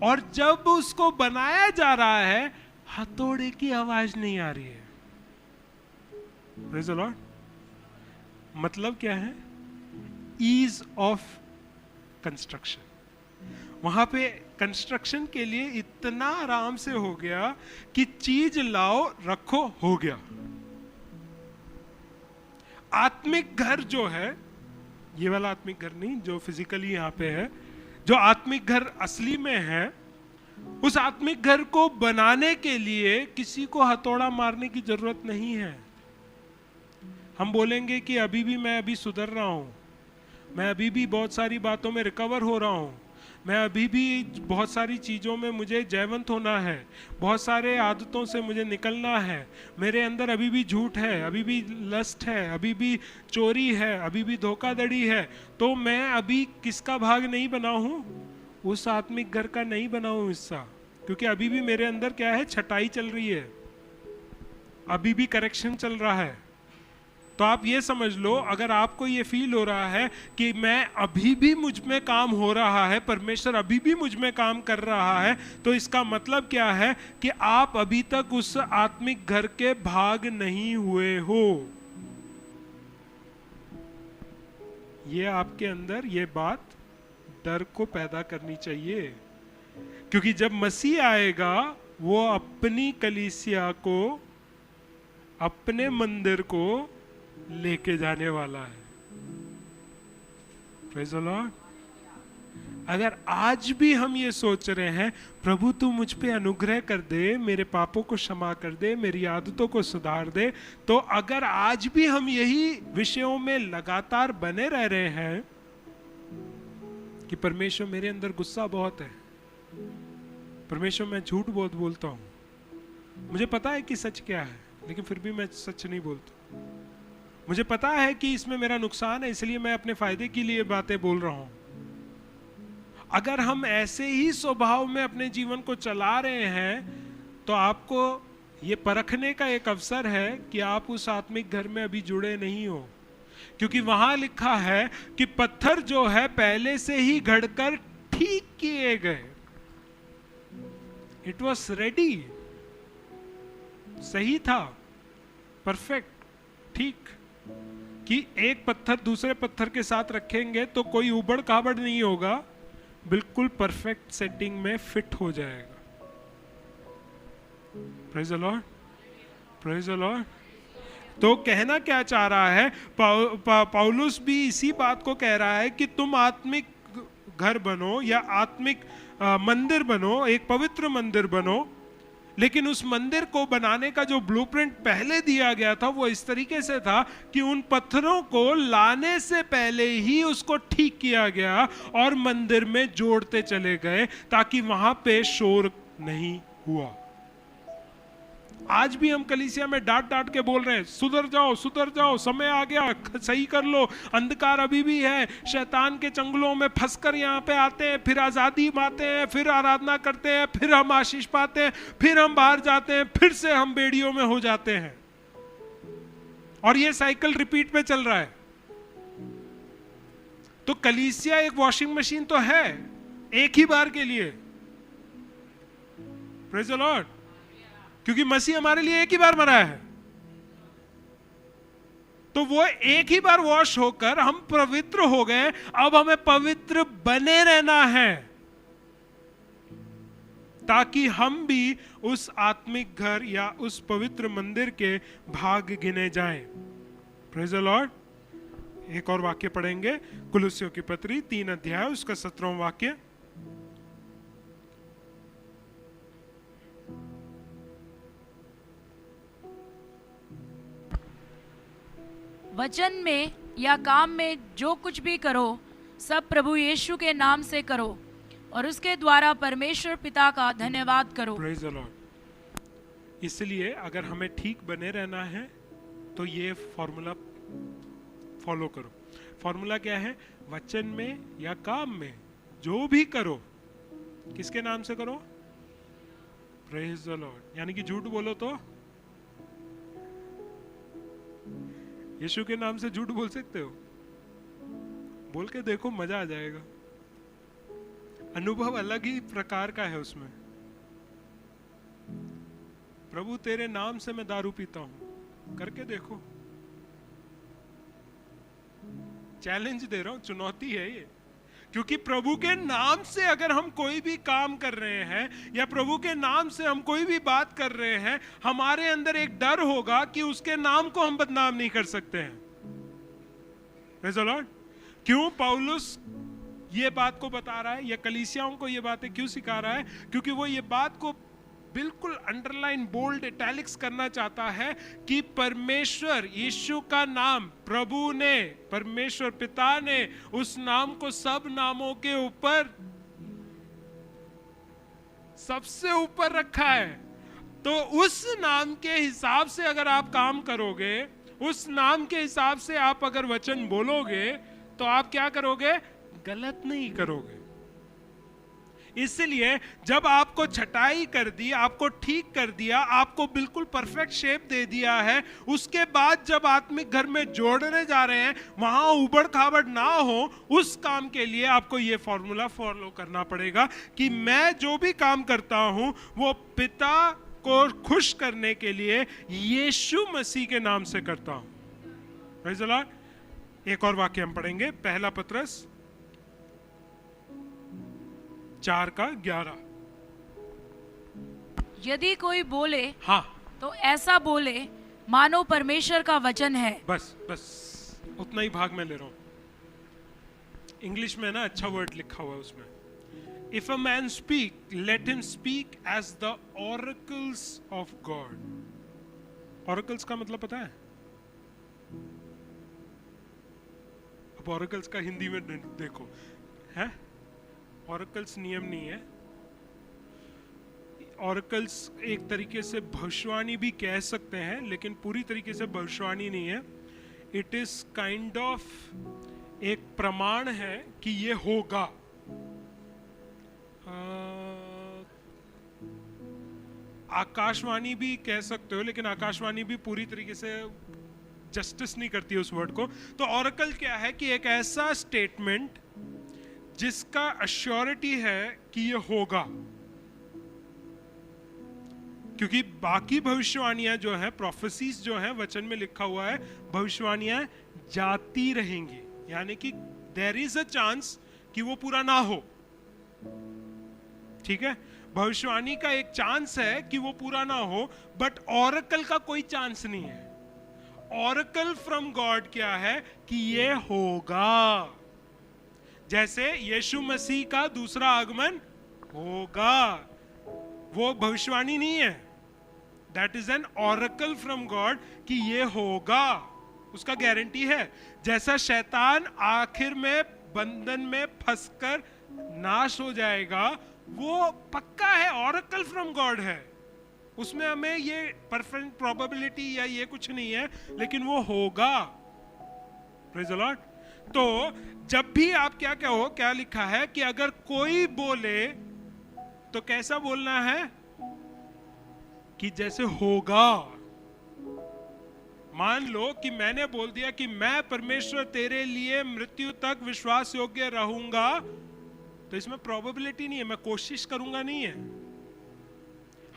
और जब उसको बनाया जा रहा है, हथौड़े की आवाज नहीं आ रही है। Praise the lord. मतलब क्या है? Ease of construction. वहां पे कंस्ट्रक्शन के लिए इतना आराम से हो गया कि चीज लाओ, रखो, हो गया। आत्मिक घर जो है, ये वाला आत्मिक घर नहीं जो फिजिकली यहां पे है, जो आत्मिक घर असली में है, उस आत्मिक घर को बनाने के लिए किसी को हथौड़ा मारने की जरूरत नहीं है। हम बोलेंगे कि अभी भी मैं अभी सुधर रहा हूं, मैं अभी भी बहुत सारी बातों में रिकवर हो रहा हूं, मैं अभी भी बहुत सारी चीज़ों में मुझे जयवंत होना है, बहुत सारे आदतों से मुझे निकलना है, मेरे अंदर अभी भी झूठ है, अभी भी लस्ट है, अभी भी चोरी है, अभी भी धोखाधड़ी है, तो मैं अभी किसका भाग नहीं बना हूं? उस आत्मिक घर का नहीं बना हूं हिस्सा, क्योंकि अभी भी मेरे अंदर क्या है? छटाई चल रही है, अभी भी करेक्शन चल रहा है। तो आप ये समझ लो, अगर आपको ये फील हो रहा है कि मैं अभी भी मुझ में काम हो रहा है, परमेश्वर अभी भी मुझ में काम कर रहा है, तो इसका मतलब क्या है? कि आप अभी तक उस आत्मिक घर के भाग नहीं हुए हो। ये आपके अंदर ये बात डर को पैदा करनी चाहिए, क्योंकि जब मसीह आएगा वो अपनी कलीसिया को, अपने मंदिर को लेके जाने वाला है। Praise the Lord. अगर आज भी हम ये सोच रहे हैं, प्रभु तू मुझ पे अनुग्रह कर दे, मेरे पापों को क्षमा कर दे, मेरी आदतों को सुधार दे, तो अगर आज भी हम यही विषयों में लगातार बने रह रहे हैं कि परमेश्वर मेरे अंदर गुस्सा बहुत है, परमेश्वर मैं झूठ बहुत बोलता हूं, मुझे पता है कि सच क्या है, लेकिन फिर भी मैं सच नहीं बोलता, मुझे पता है कि इसमें मेरा नुकसान है, इसलिए मैं अपने फायदे के लिए बातें बोल रहा हूं। अगर हम ऐसे ही स्वभाव में अपने जीवन को चला रहे हैं, तो आपको ये परखने का एक अवसर है कि आप उस आत्मिक घर में अभी जुड़े नहीं हो, क्योंकि वहां लिखा है कि पत्थर जो है पहले से ही घड़कर ठीक किए गए। इट वॉज रेडी, सही था, परफेक्ट, ठीक, कि एक पत्थर दूसरे पत्थर के साथ रखेंगे तो कोई उबड़ खाबड़ नहीं होगा, बिल्कुल परफेक्ट सेटिंग में फिट हो जाएगा। Praise the Lord, praise the Lord. तो कहना क्या चाह रहा है? पौलुस भी इसी बात को कह रहा है कि तुम आत्मिक घर बनो या आत्मिक मंदिर बनो, एक पवित्र मंदिर बनो, लेकिन उस मंदिर को बनाने का जो ब्लूप्रिंट पहले दिया गया था वो इस तरीके से था कि उन पत्थरों को लाने से पहले ही उसको ठीक किया गया और मंदिर में जोड़ते चले गए ताकि वहां पे शोर नहीं हुआ। आज भी हम कलीसिया में डांट डांट के बोल रहे हैं, सुधर जाओ, सुधर जाओ, समय आ गया, सही कर लो, अंधकार अभी भी है, शैतान के चंगुलों में फंसकर यहाँ पे आते हैं, फिर आजादी पाते हैं, फिर आराधना करते हैं, फिर हम आशीष पाते हैं, फिर हम बाहर जाते हैं, फिर से हम बेड़ियों में हो जाते हैं, और ये साइकिल रिपीट पे चल रहा है। तो कलीसिया एक वॉशिंग मशीन तो है, एक ही बार के लिए। Praise the Lord. क्योंकि मसीह हमारे लिए एक ही बार मरा है, तो वो एक ही बार वॉश होकर हम पवित्र हो गए। अब हमें पवित्र बने रहना है ताकि हम भी उस आत्मिक घर या उस पवित्र मंदिर के भाग गिने जाएं। Praise the Lord. एक और वाक्य पढ़ेंगे, कुलुस्सियों की पत्री 3 अध्याय उसका 17वां वाक्य। वचन में या काम में जो कुछ भी करो सब प्रभु यीशु के नाम से करो और उसके द्वारा परमेश्वर पिता का धन्यवाद करो। Praise the Lord. इसलिए अगर हमें ठीक बने रहना है तो ये फॉर्मूला फॉलो करो। फॉर्मूला क्या है? वचन में या काम में जो भी करो किसके नाम से करो? Praise the Lord. यानी कि झूठ बोलो तो यीशु के नाम से झूठ बोल सकते हो? बोल के देखो, मजा आ जाएगा। अनुभव अलग ही प्रकार का है उसमें। प्रभु तेरे नाम से मैं दारू पीता हूं, करके देखो। चैलेंज दे रहा हूं, चुनौती है ये। क्योंकि प्रभु के नाम से अगर हम कोई भी काम कर रहे हैं या प्रभु के नाम से हम कोई भी बात कर रहे हैं, हमारे अंदर एक डर होगा कि उसके नाम को हम बदनाम नहीं कर सकते हैं। Praise the Lord. क्यों पौलुस ये बात को बता रहा है या कलीसियाओं को ये बातें क्यों सिखा रहा है? क्योंकि वो ये बात को बिल्कुल अंडरलाइन, बोल्ड, इटैलिक्स करना चाहता है कि परमेश्वर यीशु का नाम, प्रभु ने, परमेश्वर पिता ने उस नाम को सब नामों के ऊपर, सबसे ऊपर रखा है। तो उस नाम के हिसाब से अगर आप काम करोगे, उस नाम के हिसाब से आप अगर वचन बोलोगे, तो आप क्या करोगे? गलत नहीं करोगे। इसलिए जब आपको छटाई कर दी, आपको ठीक कर दिया, आपको बिल्कुल परफेक्ट शेप दे दिया है, उसके बाद जब आत्मिक घर में जोड़ने जा रहे हैं, वहां उबड़ खाबड़ ना हो, उस काम के लिए आपको ये फॉर्मूला फॉलो करना पड़ेगा कि मैं जो भी काम करता हूं वो पिता को खुश करने के लिए यीशु मसीह के नाम से करता हूं। Praise the Lord. एक और वाक्य हम पढ़ेंगे, पहला पत्रस 4:11। यदि कोई बोले हाँ, तो ऐसा बोले मानो परमेश्वर का वचन है। बस उतना ही भाग में ले रहा हूं। इंग्लिश में ना अच्छा वर्ड लिखा हुआ है उसमें, if a man speak let him speak as the oracles of God. Oracles का मतलब पता है? अब ऑरेकल्स का हिंदी में देखो, है ऑरेकल्स नियम नहीं है। ऑरेकल्स एक तरीके से भविष्यवाणी भी कह सकते हैं, लेकिन पूरी तरीके से भविष्यवाणी नहीं है। इट इज काइंड ऑफ एक प्रमाण है कि ये होगा। आकाशवाणी भी कह सकते हो, लेकिन आकाशवाणी भी पूरी तरीके से जस्टिस नहीं करती है उस वर्ड को। तो ऑरेकल क्या है? कि एक ऐसा स्टेटमेंट जिसका अश्योरिटी है कि ये होगा। क्योंकि बाकी भविष्यवाणियां जो है, प्रोफेसीज जो है, वचन में लिखा हुआ है भविष्यवाणियां जाती रहेंगी, यानी कि देयर इज अ चांस कि वो पूरा ना हो। ठीक है, भविष्यवाणी का एक चांस है कि वो पूरा ना हो, बट ऑरेकल का कोई चांस नहीं है। ऑरेकल फ्रॉम गॉड क्या है? कि ये होगा। जैसे यीशु मसीह का दूसरा आगमन होगा, वो भविष्यवाणी नहीं है, that is an oracle from God कि ये होगा, उसका गारंटी है। जैसा शैतान आखिर में बंधन में फंसकर नाश हो जाएगा, वो पक्का है, ऑरेकल फ्रॉम गॉड है। उसमें हमें ये परफेक्ट प्रोबेबिलिटी या ये कुछ नहीं है, लेकिन वो होगा। Praise the Lord. तो जब भी आप क्या कहो, क्या लिखा है कि अगर कोई बोले तो कैसा बोलना है? कि जैसे होगा। मान लो कि मैंने बोल दिया कि मैं परमेश्वर तेरे लिए मृत्यु तक विश्वास योग्य रहूंगा, तो इसमें प्रोबेबिलिटी नहीं है, मैं कोशिश करूंगा नहीं है।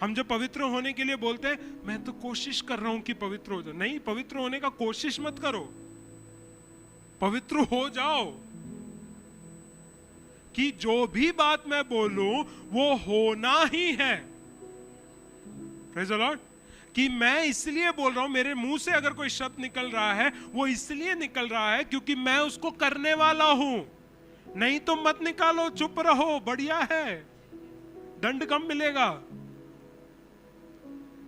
हम जो पवित्र होने के लिए बोलते हैं, मैं तो कोशिश कर रहा हूं कि पवित्र हो जाओ। नहीं, पवित्र होने का कोशिश मत करो, पवित्र हो जाओ। कि जो भी बात मैं बोलूं वो होना ही है। Praise the Lord. कि मैं इसलिए बोल रहा हूं, मेरे मुंह से अगर कोई शब्द निकल रहा है वो इसलिए निकल रहा है क्योंकि मैं उसको करने वाला हूं। नहीं तो मत निकालो, चुप रहो, बढ़िया है, दंड कम मिलेगा।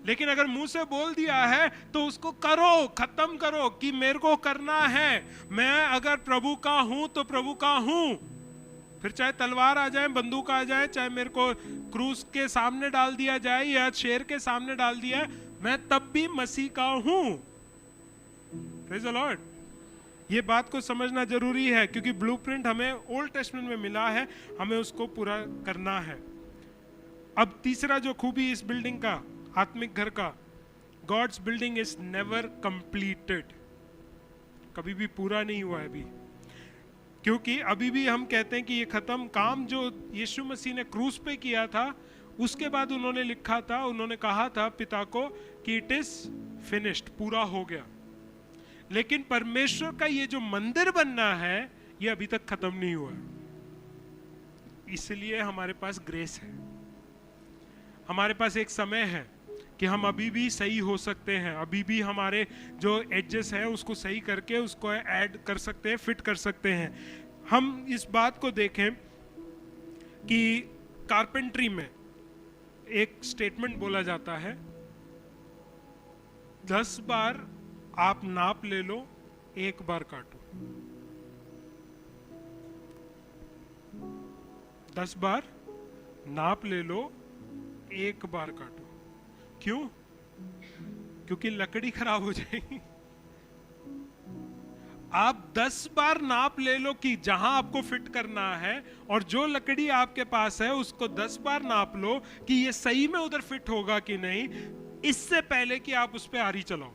लेकिन अगर मुंह से बोल दिया है तो उसको करो, खत्म करो कि मेरे को करना है। मैं अगर प्रभु का हूं तो प्रभु का हूं, फिर चाहे तलवार आ जाए, बंदूक आ जाए, चाहे मेरे को क्रूस के सामने डाल दिया जाए या शेर के सामने डाल दिया, मैं तब भी मसीह का हूं। Praise the Lord. ये बात को समझना जरूरी है क्योंकि ब्लूप्रिंट हमें ओल्ड टेस्टमेंट में मिला है, हमें उसको पूरा करना है। अब तीसरा जो खूबी इस बिल्डिंग का, आत्मिक घर का, God's building is never completed, कभी भी पूरा नहीं हुआ है अभी। क्योंकि अभी भी हम कहते हैं कि ये खत्म काम जो यीशु मसीह ने क्रूस पे किया था, उसके बाद उन्होंने लिखा था, उन्होंने कहा था पिता को कि इट इज फिनिश्ड, पूरा हो गया। लेकिन परमेश्वर का ये जो मंदिर बनना है ये अभी तक खत्म नहीं हुआ, इसलिए हमारे पास ग्रेस है, हमारे पास एक समय है कि हम अभी भी सही हो सकते हैं, अभी भी हमारे जो एडजस्ट है उसको सही करके उसको ऐड कर सकते हैं, फिट कर सकते हैं। हम इस बात को देखें कि कारपेंट्री में एक स्टेटमेंट बोला जाता है, 10 बार आप नाप ले लो, 1 बार काटो। 10 बार नाप ले लो, 1 बार काटो। क्यों? क्योंकि लकड़ी खराब हो जाएगी। आप 10 बार नाप ले लो कि जहां आपको फिट करना है, और जो लकड़ी आपके पास है उसको 10 बार नाप लो कि ये सही में उधर फिट होगा कि नहीं, इससे पहले कि आप उस पे आरी चलाओ।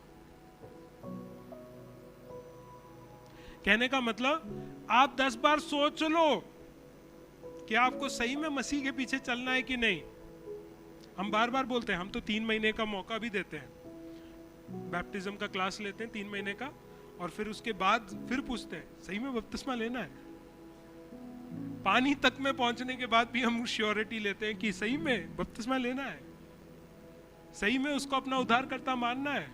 कहने का मतलब आप 10 बार सोच लो कि आपको सही में मसीह के पीछे चलना है कि नहीं। हम बार बार बोलते हैं, हम तो 3 महीने का मौका भी देते हैं, बैप्टिज्म का क्लास लेते हैं 3 महीने का, और फिर उसके बाद फिर पूछते हैं सही में बपतिस्मा लेना है। पानी तक में पहुंचने के बाद भी हम श्योरिटी लेते हैं कि सही में बपतिस्मा लेना है, सही में उसको अपना उद्धारकर्ता मानना है।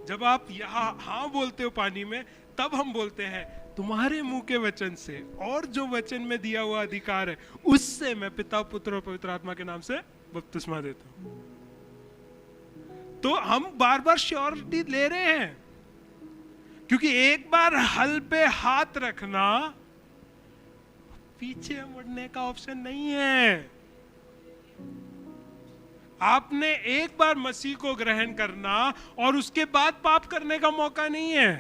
जब आप यहाँ हाँ बोलते हो पानी में, तब हम बोलते हैं तुम्हारे मुंह के वचन से और जो वचन में दिया हुआ अधिकार है उससे मैं पिता, पुत्र और पवित्र आत्मा के नाम से बपतिस्मा देता हूं। तो हम बार बार श्योरिटी ले रहे हैं, क्योंकि एक बार हल पे हाथ रखना, पीछे मुड़ने का ऑप्शन नहीं है। आपने एक बार मसीह को ग्रहण करना और उसके बाद पाप करने का मौका नहीं है,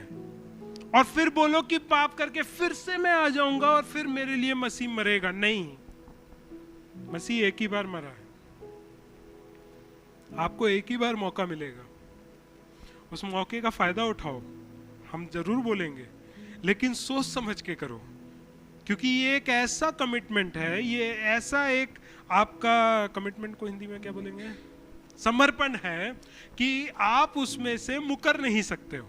और फिर बोलो कि पाप करके फिर से मैं आ जाऊंगा और फिर मेरे लिए मसीह मरेगा। नहीं, मसीह एक ही बार मरा है, आपको एक ही बार मौका मिलेगा, उस मौके का फायदा उठाओ। हम जरूर बोलेंगे, लेकिन सोच समझ के करो, क्योंकि ये एक ऐसा कमिटमेंट है, ये ऐसा एक आपका कमिटमेंट को हिंदी में क्या बोलेंगे, समर्पण है, कि आप उसमें से मुकर नहीं सकते हो।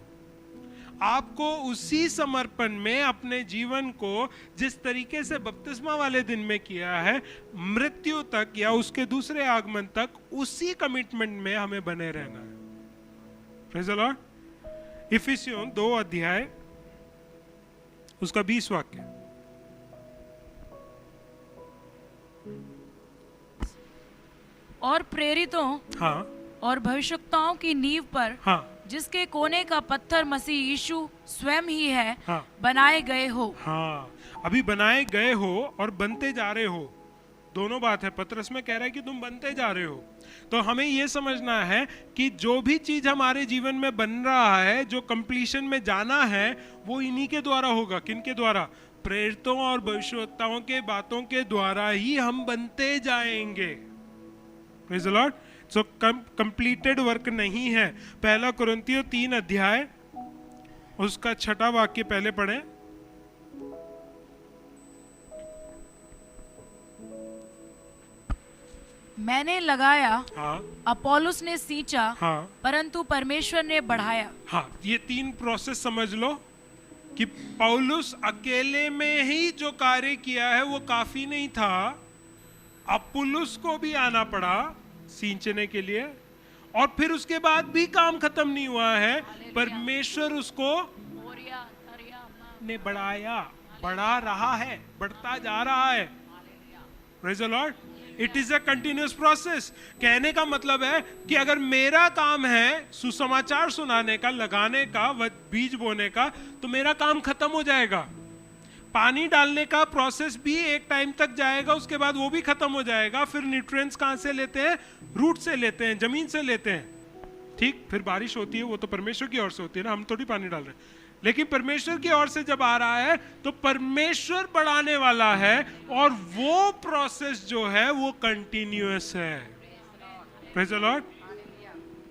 आपको उसी समर्पण में अपने जीवन को जिस तरीके से बपतिस्मा वाले दिन में किया है, मृत्यु तक या उसके दूसरे आगमन तक उसी कमिटमेंट में हमें बने रहना है। Praise the Lord. इफिसियों 2 अध्याय उसका 20 वाक्य। और प्रेरितों हाँ और भविष्यवक्ताओं की नींव पर, हाँ जिसके कोने का पत्थर मसीह यीशु स्वयं ही है, हाँ बनाए गए हो। हाँ, अभी बनाए गए हो और बनते जा रहे हो, दोनों बात है। पतरस में कह रहा है कि तुम बनते जा रहे हो। तो हमें यह समझना है कि जो भी चीज हमारे जीवन में बन रहा है, जो कंप्लीशन में जाना है, वो इन्हीं के द्वारा होगा। किनके द्वारा? प्रेरितों और भविष्यवक्ताओं के बातों के द्वारा ही हम बनते जाएंगे। Praise the Lord. So completed work नहीं है। 1 कुरिन्थियों 3 अध्याय उसका 6वां वाक्य पहले पढ़ें। मैंने लगाया, हाँ अपोलोस ने सींचा, हाँ परंतु परमेश्वर ने बढ़ाया। हाँ, ये 3 प्रोसेस समझ लो कि पौलुस अकेले में ही जो कार्य किया है वो काफी नहीं था, अपुल्लोस को भी आना पड़ा सींचने के लिए, और फिर उसके बाद भी काम खत्म नहीं हुआ है, परमेश्वर उसको ने बढ़ा रहा है, बढ़ता जा रहा है। Praise the Lord. It is a continuous process. कहने का मतलब है कि अगर मेरा काम है सुसमाचार सुनाने का, लगाने का, बीज बोने का, तो मेरा काम खत्म हो जाएगा। पानी डालने का प्रोसेस भी एक टाइम तक जाएगा, उसके बाद वो भी खत्म हो जाएगा। फिर न्यूट्रिएंट्स कहां से लेते हैं? रूट से लेते हैं, जमीन से लेते हैं। ठीक, फिर बारिश होती है, वो तो परमेश्वर की ओर से होती है ना, हम थोड़ी पानी डाल रहे हैं। लेकिन परमेश्वर की ओर से जब आ रहा है तो परमेश्वर बढ़ाने वाला है, और वो प्रोसेस जो है वो कंटिन्यूअस है। Praise the Lord.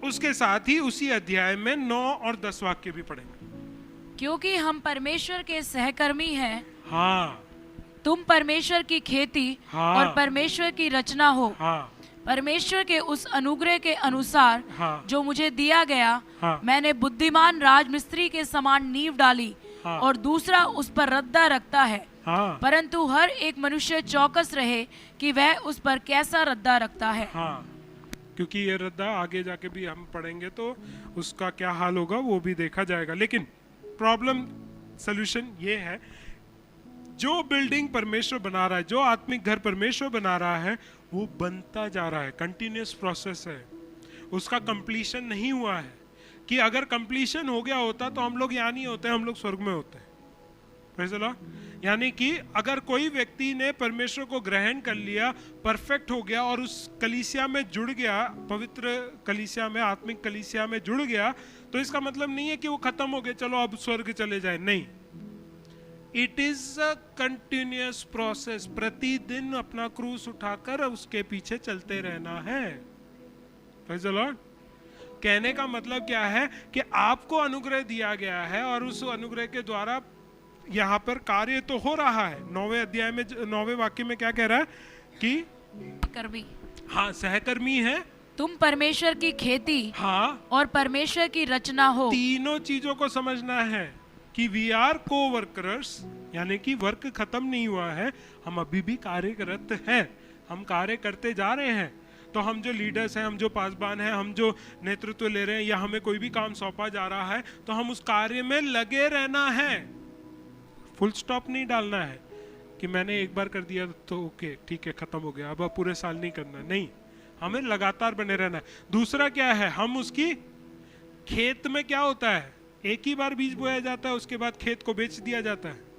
उसके साथ ही उसी अध्याय में 9 और 10 वाक्य भी पढ़ेंगे। क्योंकि हम परमेश्वर के सहकर्मी हैं, हाँ, तुम परमेश्वर की खेती हाँ, और परमेश्वर की रचना हो। हाँ, परमेश्वर के उस अनुग्रह के अनुसार हाँ, जो मुझे दिया गया, हाँ, मैंने बुद्धिमान राजमिस्त्री के समान नींव डाली, हाँ, और दूसरा उस पर रद्दा रखता है। हाँ, परंतु हर एक मनुष्य चौकस रहे कि वह उस पर कैसा रद्दा रखता है। हाँ, क्योंकि ये रद्दा आगे जाके भी हम पढ़ेंगे तो उसका क्या हाल होगा वो भी देखा जाएगा। लेकिन प्रॉब्लम सॉल्यूशन ये है, जो बिल्डिंग परमेश्वर बना रहा है, जो आत्मिक घर परमेश्वर बना रहा है, वो बनता जा रहा है, कंटिन्यूअस प्रोसेस है, उसका कंप्लीशन नहीं हुआ है। कि अगर कंप्लीशन हो गया होता तो हम लोग यहाँ नहीं होते, हम लोग स्वर्ग में होते। Praise the Lord. यानी कि अगर कोई व्यक्ति ने परमेश्वर को ग्रहण कर लिया, परफेक्ट हो गया और उस कलीसिया में जुड़ गया, पवित्र कलीसिया में, आत्मिक कलीसिया में जुड़ गया, तो इसका मतलब नहीं है कि वो खत्म हो गया, चलो अब स्वर्ग चले जाए। नहीं, it is a continuous process. प्रतिदिन अपना क्रूस उठाकर उसके पीछे चलते रहना है। Praise the Lord. कहने का मतलब क्या है कि आपको अनुग्रह दिया गया है, और उस अनुग्रह के द्वारा यहाँ पर कार्य तो हो रहा है। 9वें अध्याय में 9वें वाक्य में क्या कह रहा है कि कर्मी, हाँ, सहकर्मी है, तुम परमेश्वर की खेती हाँ, और परमेश्वर की रचना हो। तीनों चीजों को समझना है कि वी आर को वर्कर्स, यानी कि वर्क खत्म नहीं हुआ है, हम अभी भी कार्यरत हैं, हम कार्य करते जा रहे हैं। तो हम जो लीडर्स हैं, हम जो पासबान हैं, हम जो नेतृत्व ले रहे हैं, या हमें कोई भी काम सौंपा जा रहा है, तो हम उस कार्य में लगे रहना है। फुल स्टॉप नहीं डालना है कि मैंने एक बार कर दिया तो ओके ठीक है, खत्म हो गया, अब पूरे साल नहीं करना। नहीं, हमें लगातार बने रहना है। दूसरा क्या है, हम उसकी खेत में क्या होता है, एक ही बार बीज बोया जाता है, उसके बाद खेत को बेच दिया जाता है।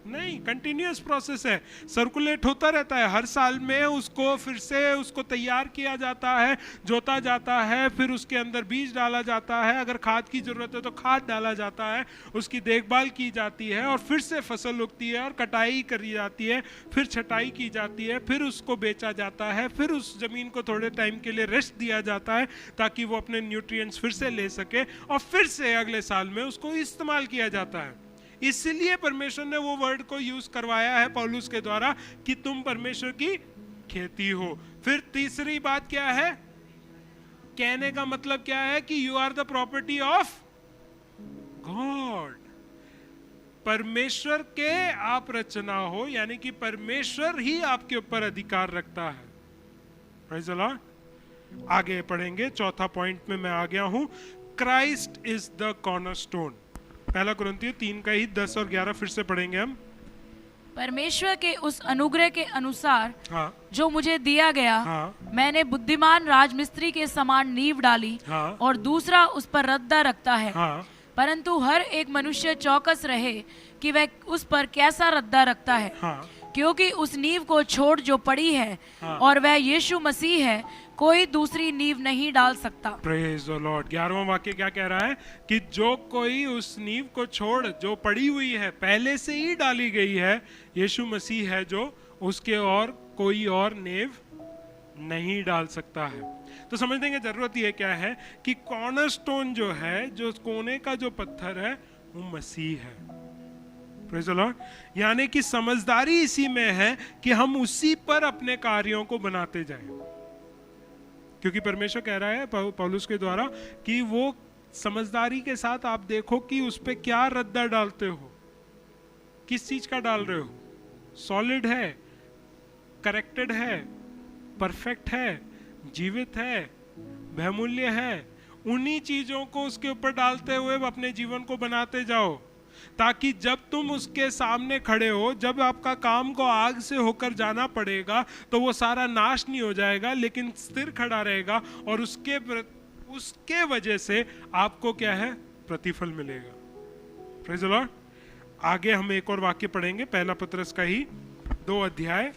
नहीं, कंटिन्यूअस प्रोसेस है, सर्कुलेट होता रहता है। हर साल में उसको फिर से उसको तैयार किया जाता है, जोता जाता है, फिर उसके अंदर बीज डाला जाता है, अगर खाद की जरूरत है तो खाद डाला जाता है, उसकी देखभाल की जाती है, और फिर से फसल उगती है और कटाई करी जाती है, फिर छटाई की जाती है, फिर उसको बेचा जाता है, फिर उस जमीन को थोड़े टाइम के लिए रेस्ट दिया जाता है ताकि वो अपने न्यूट्रिएंट्स फिर से ले सके, और फिर से अगले साल में उसको इस्तेमाल किया जाता है। इसलिए परमेश्वर ने वो वर्ड को यूज करवाया है पौलुस के द्वारा कि तुम परमेश्वर की खेती हो। फिर तीसरी बात क्या है, कहने का मतलब क्या है कि you are the property of God. परमेश्वर के आप रचना हो, यानी कि परमेश्वर ही आपके ऊपर अधिकार रखता है। Praise the Lord. आगे पढ़ेंगे, चौथा पॉइंट में मैं आ गया हूं, क्राइस्ट इज द कॉर्नरस्टोन। पहला कुरिन्थियों 3 का ही 10 और 11 फिर से पढ़ेंगे हम। परमेश्वर के उस अनुग्रह के अनुसार, हाँ, जो मुझे दिया गया, हाँ, मैंने बुद्धिमान राजमिस्त्री के समान नींव डाली, हाँ, और दूसरा उस पर रद्दा रखता है। हाँ, परंतु हर एक मनुष्य चौकस रहे कि वह उस पर कैसा रद्दा रखता है। हाँ, क्योंकि उस नींव को छोड़ जो पड़ी है, हाँ, और वह यीशु मसीह है, कोई दूसरी नींव नहीं डाल सकता। Praise the Lord. 11वां वाक्य क्या कह रहा है कि जो कोई उस नींव को छोड़ जो पड़ी हुई है, पहले से ही डाली गई है, यीशु मसीह है जो, उसके और कोई और नींव नहीं डाल सकता है। तो समझने की जरूरत यह क्या है कि कॉर्नरस्टोन जो है, जो कोने का जो पत्थर है, वो मसीह है। Praise the Lord. यानी कि समझदारी इसी में है कि हम उसी पर अपने कार्यों को बनाते जाएं, क्योंकि परमेश्वर कह रहा है पौलुस के द्वारा कि वो समझदारी के साथ आप देखो कि उस पे क्या रद्दा डालते हो, किस चीज का डाल रहे हो, सॉलिड है, करेक्टेड है, परफेक्ट है, जीवित है, बहुमूल्य है, उन्हीं चीजों को उसके ऊपर डालते हुए अपने जीवन को बनाते जाओ, ताकि जब तुम उसके सामने खड़े हो, जब आपका काम को आग से होकर जाना पड़ेगा, तो वो सारा नाश नहीं हो जाएगा, लेकिन स्थिर खड़ा रहेगा, और उसके वजह से आपको क्या है, प्रतिफल मिलेगा। Praise the Lord. आगे हम एक और वाक्य पढ़ेंगे, पहला पतरस का ही 2 अध्याय,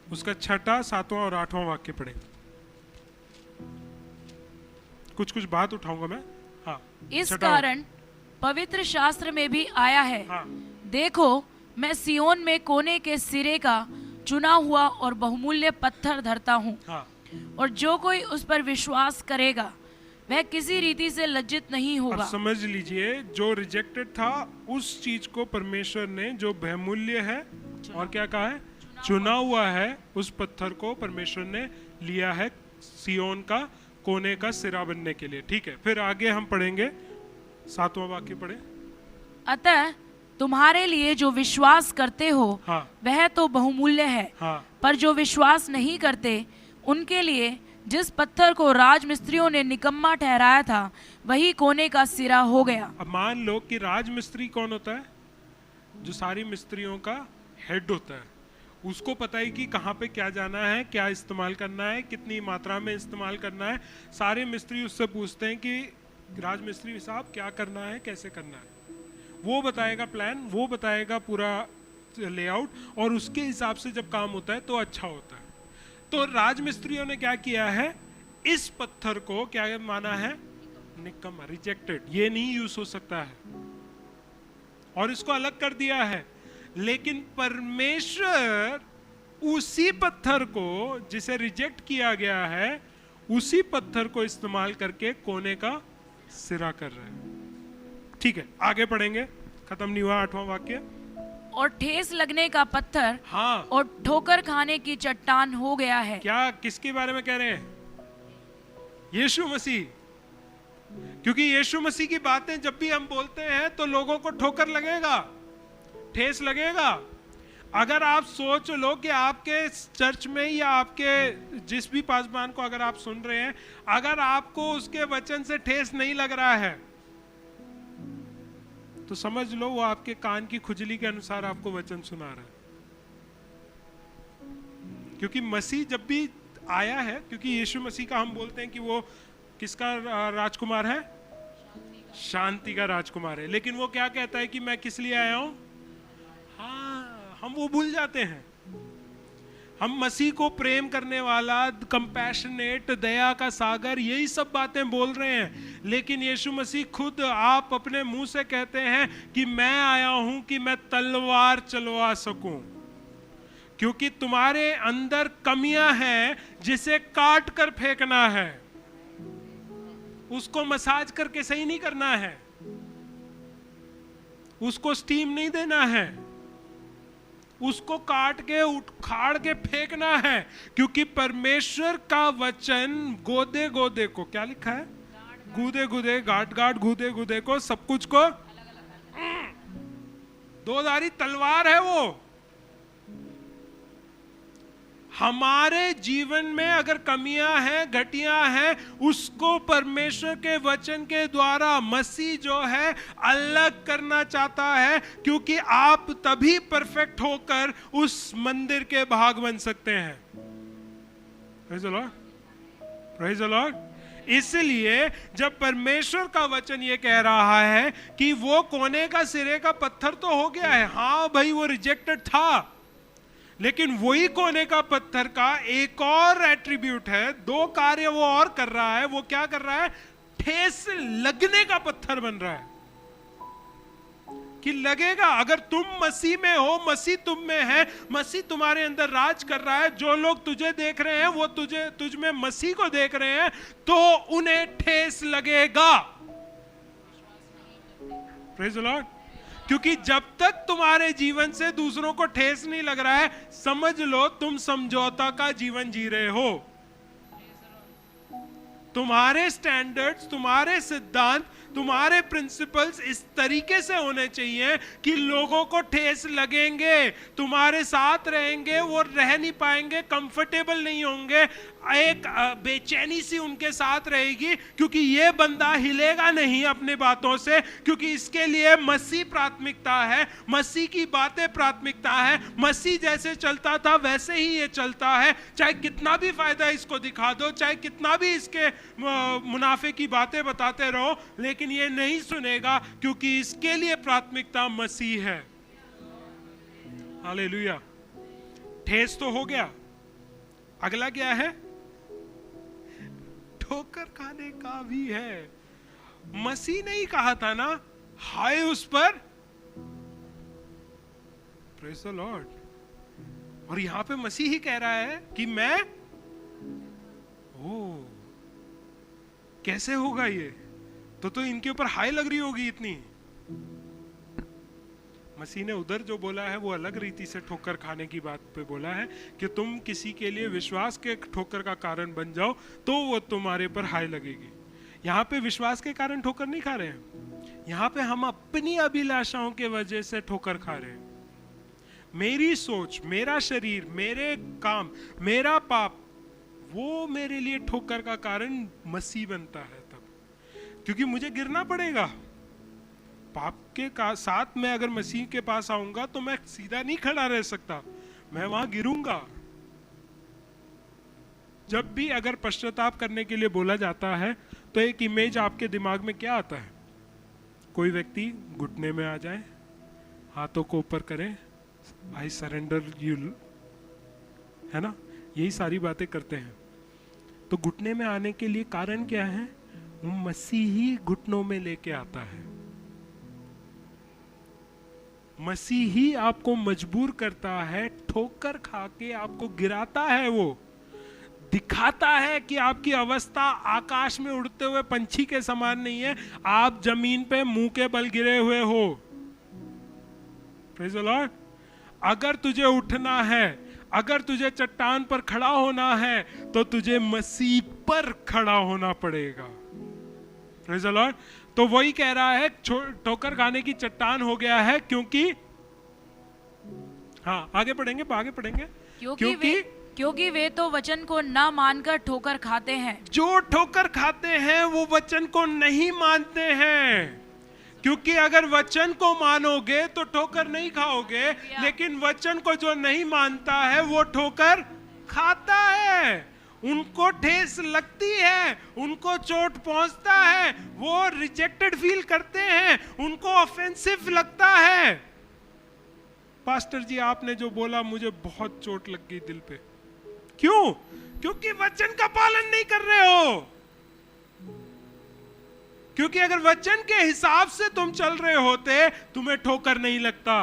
उसका 6, 7 और 8वां वाक्य पढ़ेंगे। कुछ बात उठाऊंगा मैं। हाँ, इस कारण पवित्र शास्त्र में भी आया है, हाँ, देखो मैं सियोन में कोने के सिरे का चुना हुआ और बहुमूल्य पत्थर धरता हूँ, हाँ, और जो कोई उस पर विश्वास करेगा वह किसी रीति से लज्जित नहीं अब होगा। समझ लीजिए, जो रिजेक्टेड था उस चीज को परमेश्वर ने, जो बहुमूल्य है और क्या कहा है, चुना हुआ है, उस पत्थर को परमेश्वर ने लिया है सियोन का कोने का सिरा बनने के लिए। ठीक है, फिर आगे हम पढ़ेंगे, 7वां वाक्य पढ़े। अतः तुम्हारे लिए जो विश्वास करते हो हाँ, वह तो बहुमूल्य है, हाँ, पर जो विश्वास नहीं करते उनके लिए जिस पत्थर को राजमिस्त्रियों ने निकम्मा ठहराया था वही कोने का सिरा हो गया। अब मान लो कि राजमिस्त्री कौन होता है, जो सारी मिस्त्रियों का हेड होता है, उसको पता है कि कहाँ पे क्या जाना है, क्या इस्तेमाल करना है, कितनी मात्रा में इस्तेमाल करना है। सारे मिस्त्री उससे पूछते हैं कि राजमिस्त्री साहब क्या करना है, कैसे करना है। वो बताएगा प्लान, वो बताएगा पूरा लेआउट, और उसके हिसाब से जब काम होता है तो अच्छा होता है। तो राजमिस्त्रियों ने क्या किया है, इस पत्थर को क्या माना है, निकम्मा, रिजेक्टेड, ये नहीं यूज हो सकता है, और इसको अलग कर दिया है। लेकिन परमेश्वर उसी पत्थर को, जिसे रिजेक्ट किया गया है, उसी पत्थर को इस्तेमाल करके कोने का सिरा कर रहे हैं। ठीक है, आगे पढ़ेंगे, खत्म नहीं हुआ 8वां वाक्य। और ठेस लगने का पत्थर हाँ, और ठोकर खाने की चट्टान हो गया है। क्या, किसके बारे में कह रहे हैं, यीशु मसीह। क्योंकि यीशु मसीह की बातें जब भी हम बोलते हैं तो लोगों को ठोकर लगेगा, ठेस लगेगा। अगर आप सोच लो कि आपके चर्च में या आपके जिस भी पासबान को अगर आप सुन रहे हैं, अगर आपको उसके वचन से ठेस नहीं लग रहा है तो समझ लो वो आपके कान की खुजली के अनुसार आपको वचन सुना रहा है। क्योंकि मसीह जब भी आया है, क्योंकि यीशु मसीह का हम बोलते हैं कि वो किसका राजकुमार है, शांति का राजकुमार है, लेकिन वो क्या कहता है कि मैं किस लिए आया हूं। हाँ, हम वो भूल जाते हैं। हम मसीह को प्रेम करने वाला, कंपैशनेट, दया का सागर, यही सब बातें बोल रहे हैं, लेकिन यीशु मसीह खुद आप अपने मुंह से कहते हैं कि मैं आया हूं कि मैं तलवार चलवा सकूं, क्योंकि तुम्हारे अंदर कमियां हैं जिसे काट कर फेंकना है, उसको मसाज करके सही नहीं करना है, उसको स्टीम नहीं देना है, उसको काट के उखाड़ के फेंकना है। क्योंकि परमेश्वर का वचन गोदे गोदे को, क्या लिखा है, गूदे गूदे, गाट गाट, गूदे गूदे को, सब कुछ को, दोधारी तलवार है वो। हमारे जीवन में अगर कमियां हैं, घटियां हैं, उसको परमेश्वर के वचन के द्वारा मसीह जो है अलग करना चाहता है, क्योंकि आप तभी परफेक्ट होकर उस मंदिर के भाग बन सकते हैं। Praise the Lord, praise the Lord. इसलिए जब परमेश्वर का वचन ये कह रहा है कि वो कोने का सिरे का पत्थर तो हो गया है, हाँ भाई वो रिजेक्टेड था, लेकिन वही कोने का पत्थर का एक और एट्रीब्यूट है, 2 कार्य वो और कर रहा है। वो क्या कर रहा है, ठेस लगने का पत्थर बन रहा है, कि लगेगा। अगर तुम मसीह में हो, मसीह तुम में है, मसीह तुम्हारे अंदर राज कर रहा है, जो लोग तुझे देख रहे हैं वो तुझ में मसीह को देख रहे हैं, तो उन्हें ठेस लगेगा। Praise the Lord. क्योंकि जब तक तुम्हारे जीवन से दूसरों को ठेस नहीं लग रहा है, समझ लो तुम समझौता का जीवन जी रहे हो। तुम्हारे स्टैंडर्ड्स, तुम्हारे सिद्धांत, तुम्हारे प्रिंसिपल्स इस तरीके से होने चाहिए कि लोगों को ठेस लगेंगे, तुम्हारे साथ रहेंगे, वो रह नहीं पाएंगे, कंफर्टेबल नहीं होंगे। एक बेचैनी सी उनके साथ रहेगी, क्योंकि ये बंदा हिलेगा नहीं अपने बातों से, क्योंकि इसके लिए मसीह प्राथमिकता है, मसीह की बातें प्राथमिकता है। मसीह जैसे चलता था वैसे ही ये चलता है, चाहे कितना भी फायदा इसको दिखा दो, चाहे कितना भी इसके मुनाफे की बातें बताते रहो, लेकिन ये नहीं सुनेगा, क्योंकि इसके लिए प्राथमिकता मसीह है। हालेलुया। ठेस तो हो गया, अगला क्या है? ठोकर खाने का भी है। मसीह ने ही कहा था ना, हाय उस पर, प्रेज़ द लॉर्ड। और यहां पे मसीह ही कह रहा है कि मैं, ओ कैसे होगा ये? तो इनके ऊपर हाय लग रही होगी इतनी। मसीह ने उधर जो बोला है वो अलग रीति से ठोकर खाने की बात पे बोला है कि तुम किसी के लिए विश्वास के ठोकर का कारण बन जाओ तो वो तुम्हारे पर हाय लगेगी। यहाँ पे विश्वास के कारण ठोकर नहीं खा रहे हैं, यहाँ पे हम अपनी अभिलाषाओं के वजह से ठोकर खा रहे हैं। मेरी सोच, मेरा शरीर, मेरे काम, मेरा पाप, वो मेरे लिए ठोकर का कारण मसीह बनता है तब, क्योंकि मुझे गिरना पड़ेगा। पाप के साथ मैं अगर मसीह के पास आऊंगा तो मैं सीधा नहीं खड़ा रह सकता, मैं वहां गिरूंगा। जब भी अगर पश्चाताप करने के लिए बोला जाता है तो एक इमेज आपके दिमाग में क्या आता है? कोई व्यक्ति घुटने में आ जाए, हाथों को ऊपर करे, आई सरेंडर यू, है ना, यही सारी बातें करते हैं। तो घुटने में आने के लिए कारण क्या है? मसीह ही घुटनों में लेके आता है। मसीह ही आपको मजबूर करता है, ठोकर खा के आपको गिराता है, वो दिखाता है कि आपकी अवस्था आकाश में उड़ते हुए पंछी के समान नहीं है, आप जमीन पे मुंह के बल गिरे हुए हो। Praise the Lord. अगर तुझे उठना है, अगर तुझे चट्टान पर खड़ा होना है, तो तुझे मसीह पर खड़ा होना पड़ेगा। Praise the Lord. तो वही कह रहा है, ठोकर खाने की चट्टान हो गया है, क्योंकि हाँ आगे पढ़ेंगे, क्योंकि वे तो वचन को न मानकर ठोकर खाते हैं। जो ठोकर खाते हैं वो वचन को नहीं मानते हैं, क्योंकि अगर वचन को मानोगे तो ठोकर नहीं खाओगे, लेकिन वचन को जो नहीं मानता है वो ठोकर खाता है। उनको ठेस लगती है, उनको चोट पहुंचता है, वो रिजेक्टेड फील करते हैं, उनको ऑफेंसिव लगता है। पास्टर जी आपने जो बोला मुझे बहुत चोट लग गई दिल पे। क्यों? क्योंकि वचन का पालन नहीं कर रहे हो। क्योंकि अगर वचन के हिसाब से तुम चल रहे होते तुम्हें ठोकर नहीं लगता,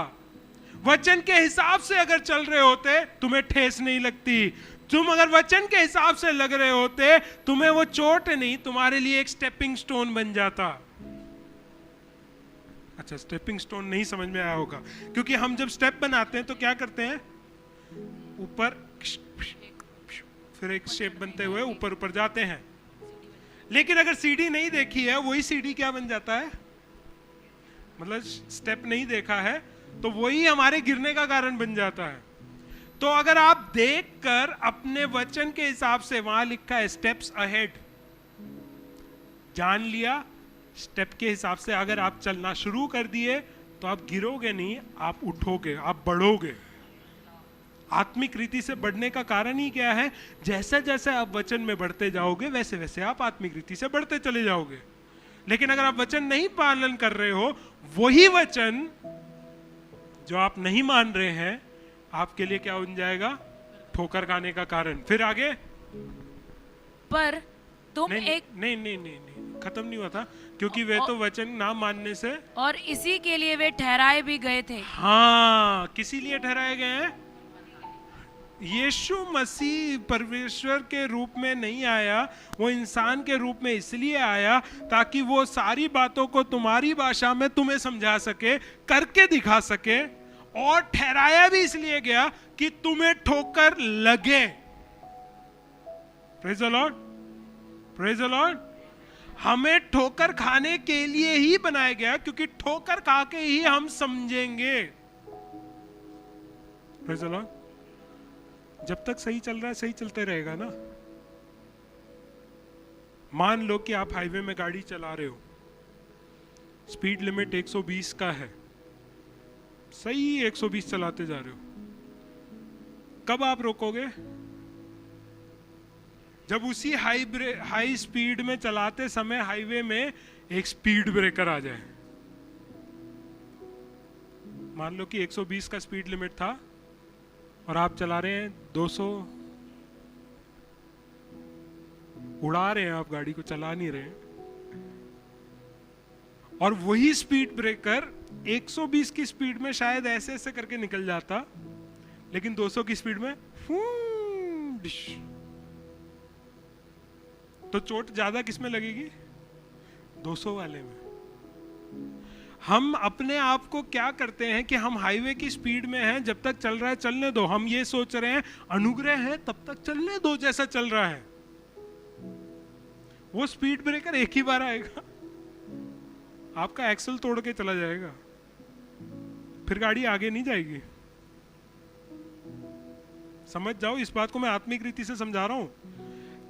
वचन के हिसाब से अगर चल रहे होते तुम्हें ठेस नहीं लगती। तुम अगर वचन के हिसाब से लग रहे होते तुम्हें वो चोट नहीं, तुम्हारे लिए एक स्टेपिंग स्टोन बन जाता। अच्छा, स्टेपिंग स्टोन नहीं समझ में आया होगा, क्योंकि हम जब स्टेप बनाते हैं तो क्या करते हैं? ऊपर फिर एक शेप बनते हुए ऊपर ऊपर जाते हैं। लेकिन अगर सीढ़ी नहीं देखी है, वही सीढ़ी क्या बन जाता है? मतलब स्टेप नहीं देखा है तो वही हमारे गिरने का कारण बन जाता है। तो अगर आप देखकर अपने वचन के हिसाब से, वहां लिखा है स्टेप्स अहेड, जान लिया, स्टेप के हिसाब से अगर आप चलना शुरू कर दिए तो आप गिरोगे नहीं, आप उठोगे, आप बढ़ोगे। आत्मिक रीति से बढ़ने का कारण ही क्या है? जैसे जैसे आप वचन में बढ़ते जाओगे वैसे वैसे आप आत्मिक रीति से बढ़ते चले जाओगे। लेकिन अगर आप वचन नहीं पालन कर रहे हो, वही वचन जो आप नहीं मान रहे हैं आपके लिए क्या बन जाएगा? ठोकर खाने का कारण। फिर आगे, पर तुम नहीं, खत्म नहीं हुआ था, क्योंकि वे तो वचन ना मानने से, और इसी के लिए वे ठहराए भी गए थे। हाँ, किसी लिए ठहराए गए हैं? यीशु मसीह परमेश्वर के रूप में नहीं आया, वो इंसान के रूप में इसलिए आया ताकि वो सारी बातों को तुम्हारी भाषा में तुम्हें समझा सके, करके दिखा सके। और ठहराया भी इसलिए गया कि तुम्हें ठोकर लगे। Praise the Lord, praise the Lord. हमें ठोकर खाने के लिए ही बनाया गया, क्योंकि ठोकर खा के ही हम समझेंगे। Praise the Lord. जब तक सही चल रहा है सही चलते रहेगा ना, मान लो कि आप हाईवे में गाड़ी चला रहे हो, स्पीड लिमिट 120 का है, सही 120 चलाते जा रहे हो, कब आप रोकोगे? जब उसी हाई स्पीड में चलाते समय हाईवे में एक स्पीड ब्रेकर आ जाए। मान लो कि 120 का स्पीड लिमिट था और आप चला रहे हैं 200, उड़ा रहे हैं आप गाड़ी को, चला नहीं रहे हैं, और वही स्पीड ब्रेकर 120 की स्पीड में शायद ऐसे ऐसे करके निकल जाता, लेकिन 200 की स्पीड में डिश। तो चोट ज्यादा किसमें लगेगी? 200 वाले में। हम अपने आप को क्या करते हैं कि हम हाईवे की स्पीड में हैं, जब तक चल रहा है चलने दो। हम ये सोच रहे हैं अनुग्रह है तब तक चलने दो जैसा चल रहा है। वो स्पीड ब्रेकर एक ही बार आएगा, आपका एक्सल तोड़ के चला जाएगा, फिर गाड़ी आगे नहीं जाएगी। समझ जाओ, इस बात को मैं आत्मिक रीति से समझा रहा हूं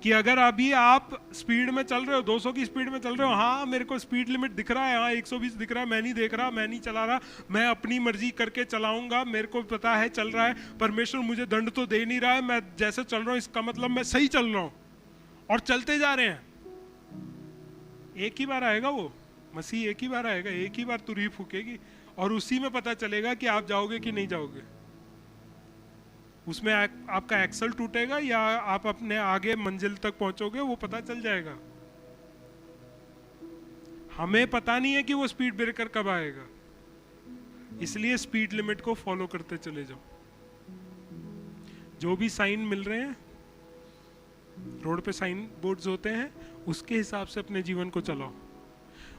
कि अगर अभी आप स्पीड में चल रहे हो, 200 की स्पीड में चल रहे हो, हाँ मेरे को स्पीड लिमिट दिख रहा है, हाँ 120 दिख रहा है, मैं नहीं देख रहा, मैं नहीं चला रहा, मैं अपनी मर्जी करके चलाऊंगा, मेरे को पता है चल रहा है, परमेश्वर मुझे दंड तो दे नहीं रहा है, मैं जैसे चल रहा हूं इसका मतलब मैं सही चल रहा हूं, और चलते जा रहे हैं। एक ही बार आएगा वो मसीह, एक ही बार आएगा, एक ही बार तुरही फूकेगी, और उसी में पता चलेगा कि आप जाओगे कि नहीं जाओगे। उसमें आपका एक्सल टूटेगा या आप अपने आगे मंजिल तक पहुंचोगे, वो पता चल जाएगा। हमें पता नहीं है कि वो स्पीड ब्रेकर कब आएगा, इसलिए स्पीड लिमिट को फॉलो करते चले जाओ। जो भी साइन मिल रहे हैं, रोड पे साइन बोर्ड्स होते हैं, उसके हिसाब से अपने जीवन को चलाओ।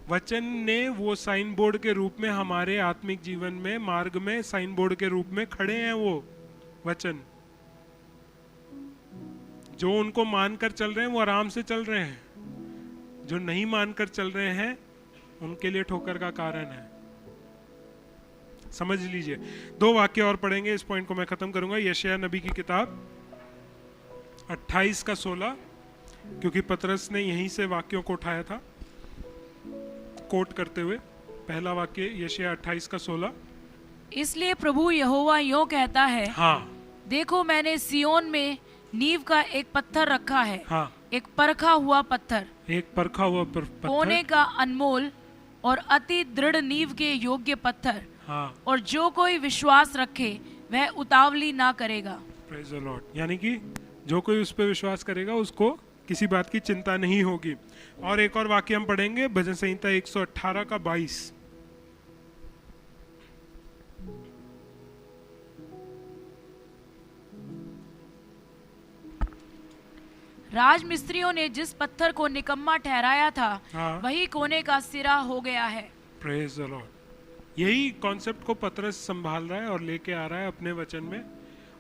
वचन ने वो साइन बोर्ड के रूप में हमारे आत्मिक जीवन में, मार्ग में साइन बोर्ड के रूप में खड़े हैं। वो वचन जो उनको मानकर चल रहे हैं वो आराम से चल रहे हैं, जो नहीं मानकर चल रहे हैं उनके लिए ठोकर का कारण है। समझ लीजिए। 2 वाक्य और पढ़ेंगे, इस पॉइंट को मैं खत्म करूंगा। यशायाह नबी की किताब 28 का 16, क्योंकि पतरस ने यहीं से वाक्यों को उठाया था कोट करते हुए। पहला वाक्य यशायाह 28 का 16। इसलिए प्रभु यहोवा यों कहता है, हाँ, देखो मैंने सियोन में नींव का एक पत्थर रखा है, हाँ, एक परखा हुआ पत्थर, एक परखा हुआ पत्थर, कोने का अनमोल और अति दृढ़ नींव के योग्य पत्थर, हाँ, और जो कोई विश्वास रखे वह उतावली ना करेगा। Praise the Lord. यानी कि जो कोई उस पर विश्वास करेगा उसको किसी बात की चिंता नहीं होगी। और एक और वाक्य हम पढ़ेंगे, भजन संहिता 118 का 22। राजमिस्त्रियों ने जिस पत्थर को निकम्मा ठहराया था, हाँ, वही कोने का सिरा हो गया है। Praise the Lord. यही कॉन्सेप्ट को पतरस संभाल रहा है और लेके आ रहा है अपने वचन में,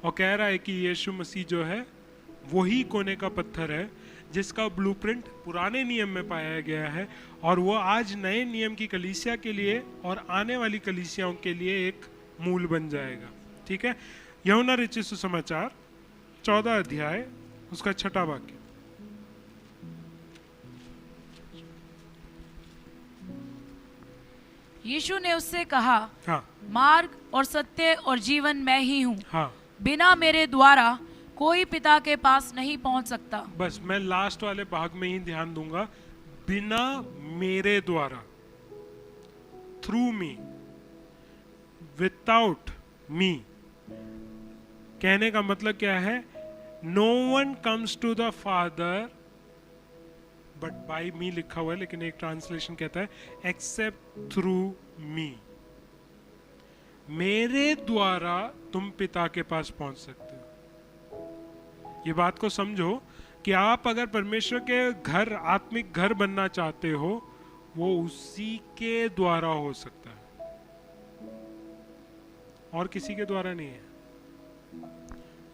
और कह रहा है कि यीशु मसीह जो है वही कोने का पत्थर है जिसका ब्लूप्रिंट पुराने नियम में पाया गया है, और वो आज नए नियम की कलीसिया के लिए और आने वाली कलीसियाओं के लिए एक मूल बन जाएगा। ठीक है। यूहन्ना रचित सुसमाचार 14 अध्याय उसका 6वां वाक्य। यीशु ने उससे कहा, हाँ, मार्ग और सत्य और जीवन मैं ही हूँ, हाँ, बिना मेरे द्वारा कोई पिता के पास नहीं पहुंच सकता। बस मैं लास्ट वाले भाग में ही ध्यान दूंगा, बिना मेरे द्वारा, थ्रू मी, विदाउट मी। कहने का मतलब क्या है? No one comes to the father but by me लिखा हुआ है, लेकिन एक ट्रांसलेशन कहता है एक्सेप्ट थ्रू मी। मेरे द्वारा तुम पिता के पास पहुंच सकते हो। ये बात को समझो कि आप अगर परमेश्वर के घर, आत्मिक घर बनना चाहते हो, वो उसी के द्वारा हो सकता है, और किसी के द्वारा नहीं है।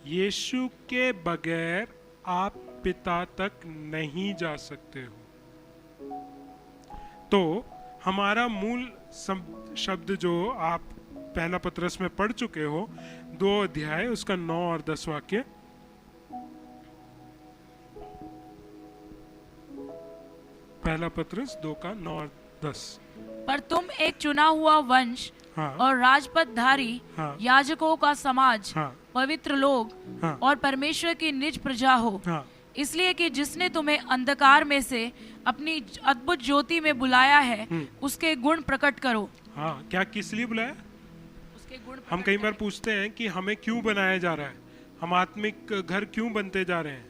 यीशु के बगैर आप पिता तक नहीं जा सकते हो। तो हमारा मूल शब्द जो आप पहला पतरस में पढ़ चुके हो, 2 अध्याय उसका 9 और 10 वाक्य। पहला पतरस 2:9 और 10। पर तुम एक चुना हुआ वंश हाँ और राजपदधारी, हाँ याजकों का समाज, हाँ पवित्र लोग हाँ और परमेश्वर की निज प्रजा हो, हाँ इसलिए कि जिसने तुम्हें अंधकार में से अपनी अद्भुत ज्योति में बुलाया है, उसके गुण प्रकट करो। हाँ। क्या किस लिए बुलाया? उसके गुण हम कई बार पूछते हैं कि हमें क्यों बनाया जा रहा है, हम आत्मिक घर क्यों बनते जा रहे हैं?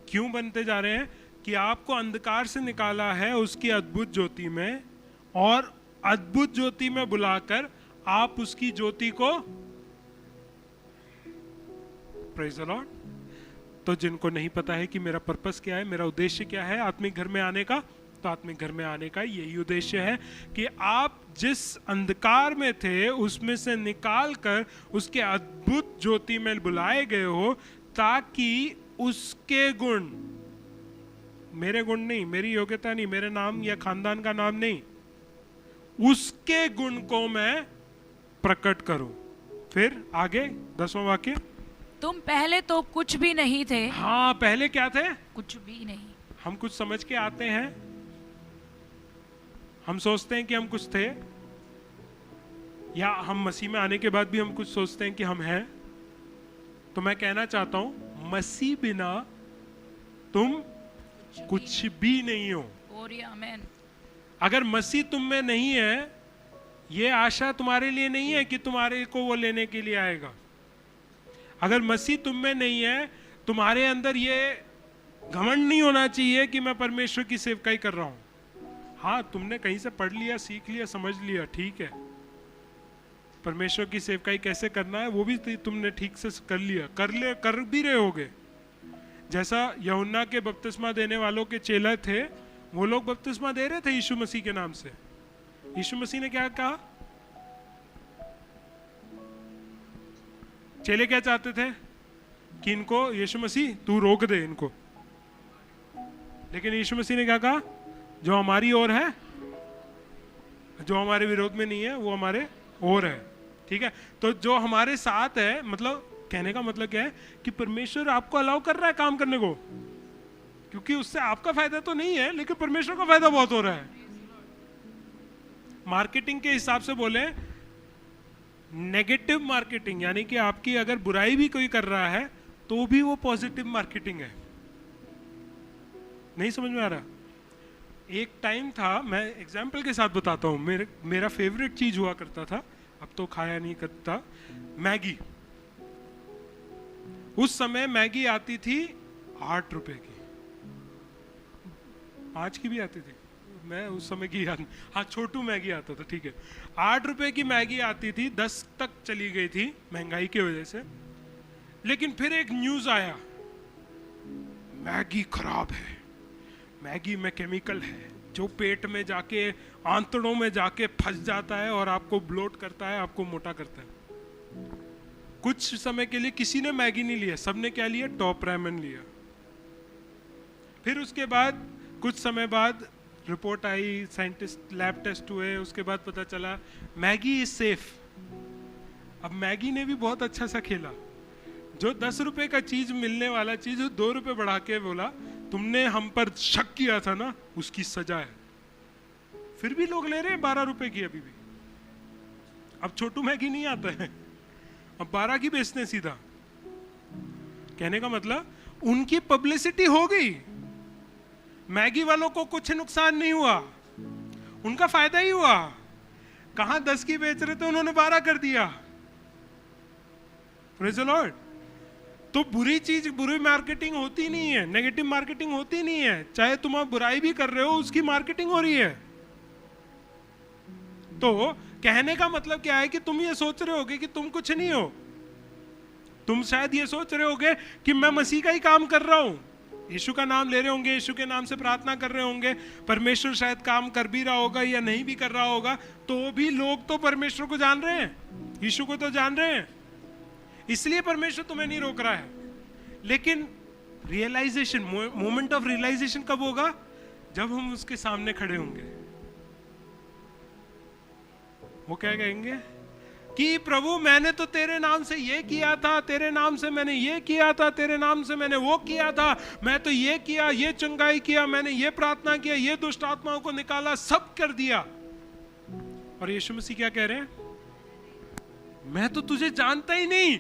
क्यों बनते जा रहे हैं? कि आपको अंधकार से निकाला है उसकी अद्भुत ज्योति में, और अद्भुत ज्योति में बुलाकर आप उसकी ज्योति को, प्रेज द लॉर्ड। तो जिनको नहीं पता है कि मेरा पर्पस क्या है, मेरा उद्देश्य क्या है आत्मिक घर में आने का, तो आत्मिक घर में आने का यही उद्देश्य है कि आप जिस अंधकार में थे उसमें से निकाल कर उसके अद्भुत ज्योति में बुलाए गए हो, ताकि उसके गुण, मेरे गुण नहीं, मेरी योग्यता नहीं, मेरे नाम या खानदान का नाम नहीं, उसके गुण को मैं प्रकट करूं। फिर आगे 10वां वाक्य, तुम पहले तो कुछ भी नहीं थे। हाँ, पहले क्या थे? कुछ भी नहीं। हम कुछ समझ के आते हैं, हम सोचते हैं कि हम कुछ थे, या हम मसीह में आने के बाद भी हम कुछ सोचते हैं कि हम हैं। तो मैं कहना चाहता हूं, मसीह बिना तुम कुछ भी नहीं हो। आमेन। अगर मसीह तुम में नहीं है, ये आशा तुम्हारे लिए नहीं है कि तुम्हारे को वो लेने के लिए आएगा। अगर मसीह तुम में नहीं है, तुम्हारे अंदर ये घमंड नहीं होना चाहिए कि मैं परमेश्वर की सेवकाई कर रहा हूं। हाँ, तुमने कहीं से पढ़ लिया, सीख लिया, समझ लिया, ठीक है। परमेश्वर की सेवकाई कैसे करना है वो भी तुमने ठीक से कर लिया, कर भी रहे होगे। जैसा यूहन्ना के बपतिस्मा देने वालों के चेला थे, वो लोग बपतिस्मा दे रहे थे यीशु मसीह के नाम से। यीशु मसीह ने क्या कहा? चेले क्या चाहते थे? कि इनको यीशु मसीह तू रोक दे इनको। लेकिन यीशु मसीह ने क्या कहा? जो हमारी ओर है, जो हमारे विरोध में नहीं है, वो हमारे ओर है। ठीक है, तो जो हमारे साथ है, मतलब कहने का मतलब क्या है कि परमेश्वर आपको अलाउ कर रहा है काम करने को, क्योंकि उससे आपका फायदा तो नहीं है, लेकिन परमेश्वर का फायदा बहुत हो रहा है। मार्केटिंग के हिसाब से बोले, नेगेटिव मार्केटिंग, यानी कि आपकी अगर बुराई भी कोई कर रहा है तो भी वो पॉजिटिव मार्केटिंग है। नहीं समझ में आ रहा? एक टाइम था, मैं एग्जाम्पल के साथ बताता हूँ, मेरा फेवरेट चीज हुआ करता था, अब तो खाया नहीं करता, मैगी। उस समय मैगी आती थी 8 रुपए की, 5 की भी आती थी, मैं उस समय की याद, हाँ छोटू मैगी आता था, ठीक है। 8 रुपए की मैगी आती थी, 10 तक चली गई थी महंगाई की वजह से। लेकिन फिर एक न्यूज आया, मैगी खराब है, मैगी में केमिकल है जो पेट में जाके, आंतड़ों में जाके फंस जाता है और आपको ब्लोट करता है, आपको मोटा करता है। कुछ समय के लिए किसी ने मैगी नहीं लिया, सबने क्या लिया? टॉप रैमन लिया। फिर उसके बाद कुछ समय बाद रिपोर्ट आई, साइंटिस्ट लैब टेस्ट हुए, उसके बाद पता चला मैगी इज सेफ। अब मैगी ने भी बहुत अच्छा सा खेला, जो 10 रुपए का चीज मिलने वाला चीज 2 रुपए बढ़ा के बोला तुमने हम पर शक किया था ना, उसकी सजा है। फिर भी लोग ले रहे हैं 12 रुपए की अभी भी। अब छोटू मैगी नहीं आता है, अब 12 की बेचते सीधा। कहने का मतलब उनकी पब्लिसिटी हो गई, मैगी वालों को कुछ नुकसान नहीं हुआ, उनका फायदा ही हुआ। कहां 10 की बेच रहे थे, उन्होंने 12 कर दिया। Praise the Lord. तो बुरी चीज, बुरी मार्केटिंग होती नहीं है, नेगेटिव मार्केटिंग होती नहीं है। चाहे तुम आप बुराई भी कर रहे हो, उसकी मार्केटिंग हो रही है। तो कहने का मतलब क्या है कि तुम ये सोच रहे होगे कि तुम कुछ नहीं हो। तुम शायद ये सोच रहे होगे कि मैं मसीह का ही काम कर रहा हूं, यीशु का नाम ले रहे होंगे, यीशु के नाम से प्रार्थना कर रहे होंगे, परमेश्वर शायद काम कर भी रहा होगा या नहीं भी कर रहा होगा, तो भी लोग तो परमेश्वर को जान रहे हैं, यीशु को तो जान रहे हैं। इसलिए परमेश्वर तुम्हें नहीं रोक रहा है। लेकिन रियलाइजेशन, मोमेंट ऑफ रियलाइजेशन कब होगा? जब हम उसके सामने खड़े होंगे। वो क्या कहेंगे? कि प्रभु मैंने तो तेरे नाम से ये किया था, तेरे नाम से मैंने ये किया था, तेरे नाम से मैंने वो किया था, मैं तो ये किया, ये चंगाई किया, मैंने ये प्रार्थना किया, ये दुष्ट आत्माओं को निकाला, सब कर दिया। और यीशु मसीह क्या कह रहे हैं? मैं तो तुझे जानता ही नहीं।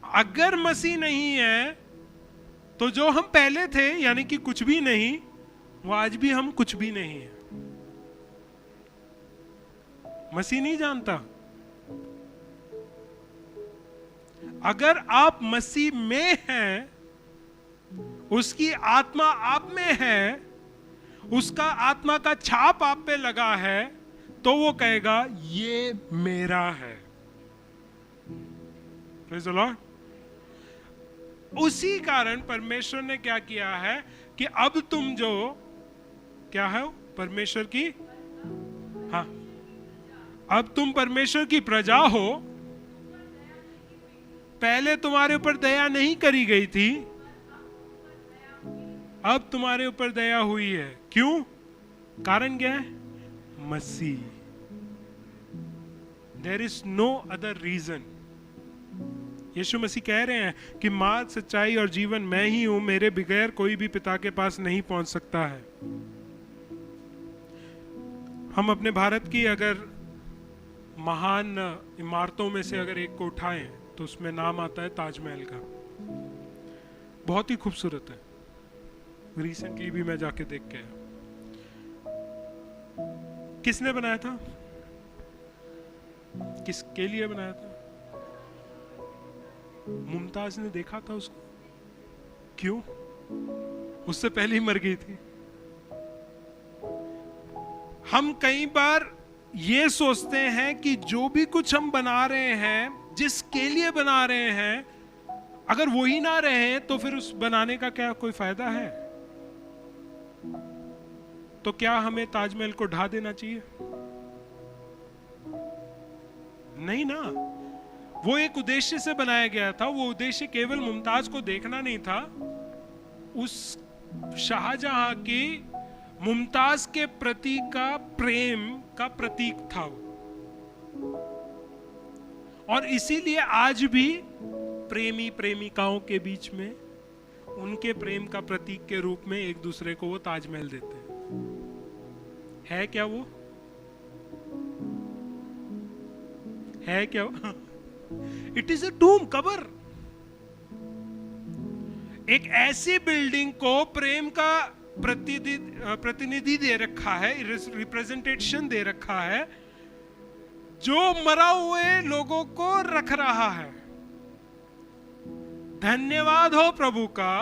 अगर मसीह नहीं है तो जो हम पहले थे यानी कि कुछ भी नहीं, वो आज भी हम कुछ भी नहीं है। मसीह नहीं जानता। अगर आप मसीह में हैं, उसकी आत्मा आप में है, उसका आत्मा का छाप आप पे लगा है, तो वो कहेगा ये मेरा है। Praise the Lord। उसी कारण परमेश्वर ने क्या किया है कि अब तुम जो क्या है परमेश्वर की, हाँ, अब तुम परमेश्वर की प्रजा हो। पहले तुम्हारे ऊपर दया नहीं करी गई थी, अब तुम्हारे ऊपर दया हुई है। क्यों? कारण क्या है? Masih. There is no other reason. Yeshu Masih कह रहे हैं कि मार्ग, सच्चाई और जीवन मैं ही हूं, मेरे बगैर कोई भी पिता के पास नहीं पहुंच सकता है। हम अपने भारत की अगर महान इमारतों में से अगर एक को उठाएं तो उसमें नाम आता है ताजमहल का। बहुत ही खूबसूरत है। रिसेंटली भी मैं जाके देख के आया। किसने बनाया था? किसके लिए बनाया था? मुमताज ने देखा था उसको। क्यों? उससे पहले ही मर गई थी। हम कई बार ये सोचते हैं कि जो भी कुछ हम बना रहे हैं, जिसके लिए बना रहे हैं, अगर वो ही ना रहे तो फिर उस बनाने का क्या कोई फायदा है? तो क्या हमें ताजमहल को ढा देना चाहिए? नहीं ना। वो एक उद्देश्य से बनाया गया था। वो उद्देश्य केवल मुमताज को देखना नहीं था, उस शाहजहां की मुमताज के प्रति का प्रेम का प्रतीक था वो। और इसीलिए आज भी प्रेमी प्रेमिकाओं के बीच में उनके प्रेम का प्रतीक के रूप में एक दूसरे को वो ताजमहल देते हैं। है क्या वो? है क्या वो? इट इज अ टूम, कबर। एक ऐसी बिल्डिंग को प्रेम का प्रतिनिधि दे रखा है, रिप्रेजेंटेशन दे रखा है, जो मरा हुए लोगों को रख रहा है। धन्यवाद हो प्रभु का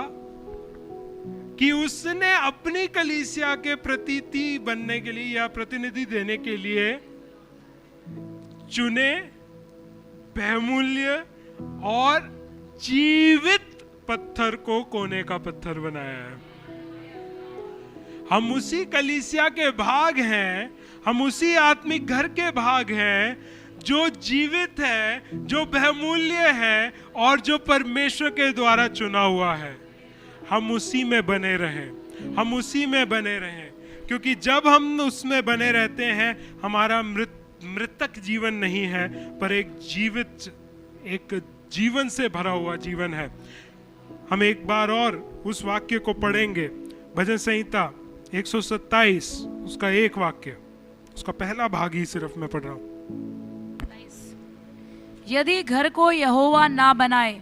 कि उसने अपनी कलीसिया के प्रतीति बनने के लिए या प्रतिनिधि देने के लिए चुने, बहुमूल्य और जीवित पत्थर को कोने का पत्थर बनाया है। हम उसी कलीसिया के भाग हैं, हम उसी आत्मिक घर के भाग हैं जो जीवित है, जो बहुमूल्य है और जो परमेश्वर के द्वारा चुना हुआ है। हम उसी में बने रहें, हम उसी में बने रहें, क्योंकि जब हम उसमें बने रहते हैं, हमारा मृतक जीवन नहीं है, पर एक जीवित, एक जीवन से भरा हुआ जीवन है। हम एक बार और उस वाक्य को पढ़ेंगे, भजन संहिता 127, उसका एक वाक्य, उसका पहला भाग ही सिर्फ मैं पढ़ रहा हूं। यदि घर को यहोवा ना बनाए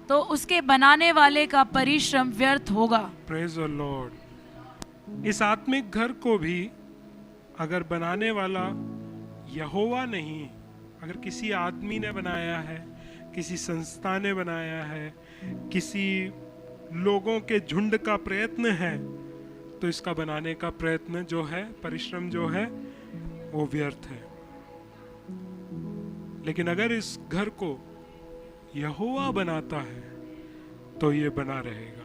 तो उसके बनाने वाले का परिश्रम व्यर्थ होगा। Praise the Lord. इस आत्मिक घर को भी अगर बनाने वाला यहोवा नहीं, अगर किसी आदमी ने बनाया है, किसी संस्था ने बनाया है, किसी लोगों के झुंड का प्रयत्न है, तो इसका बनाने का प्रयत्न जो है, परिश्रम जो है, वो व्यर्थ है। लेकिन अगर इस घर को यहोवा बनाता है तो ये बना रहेगा।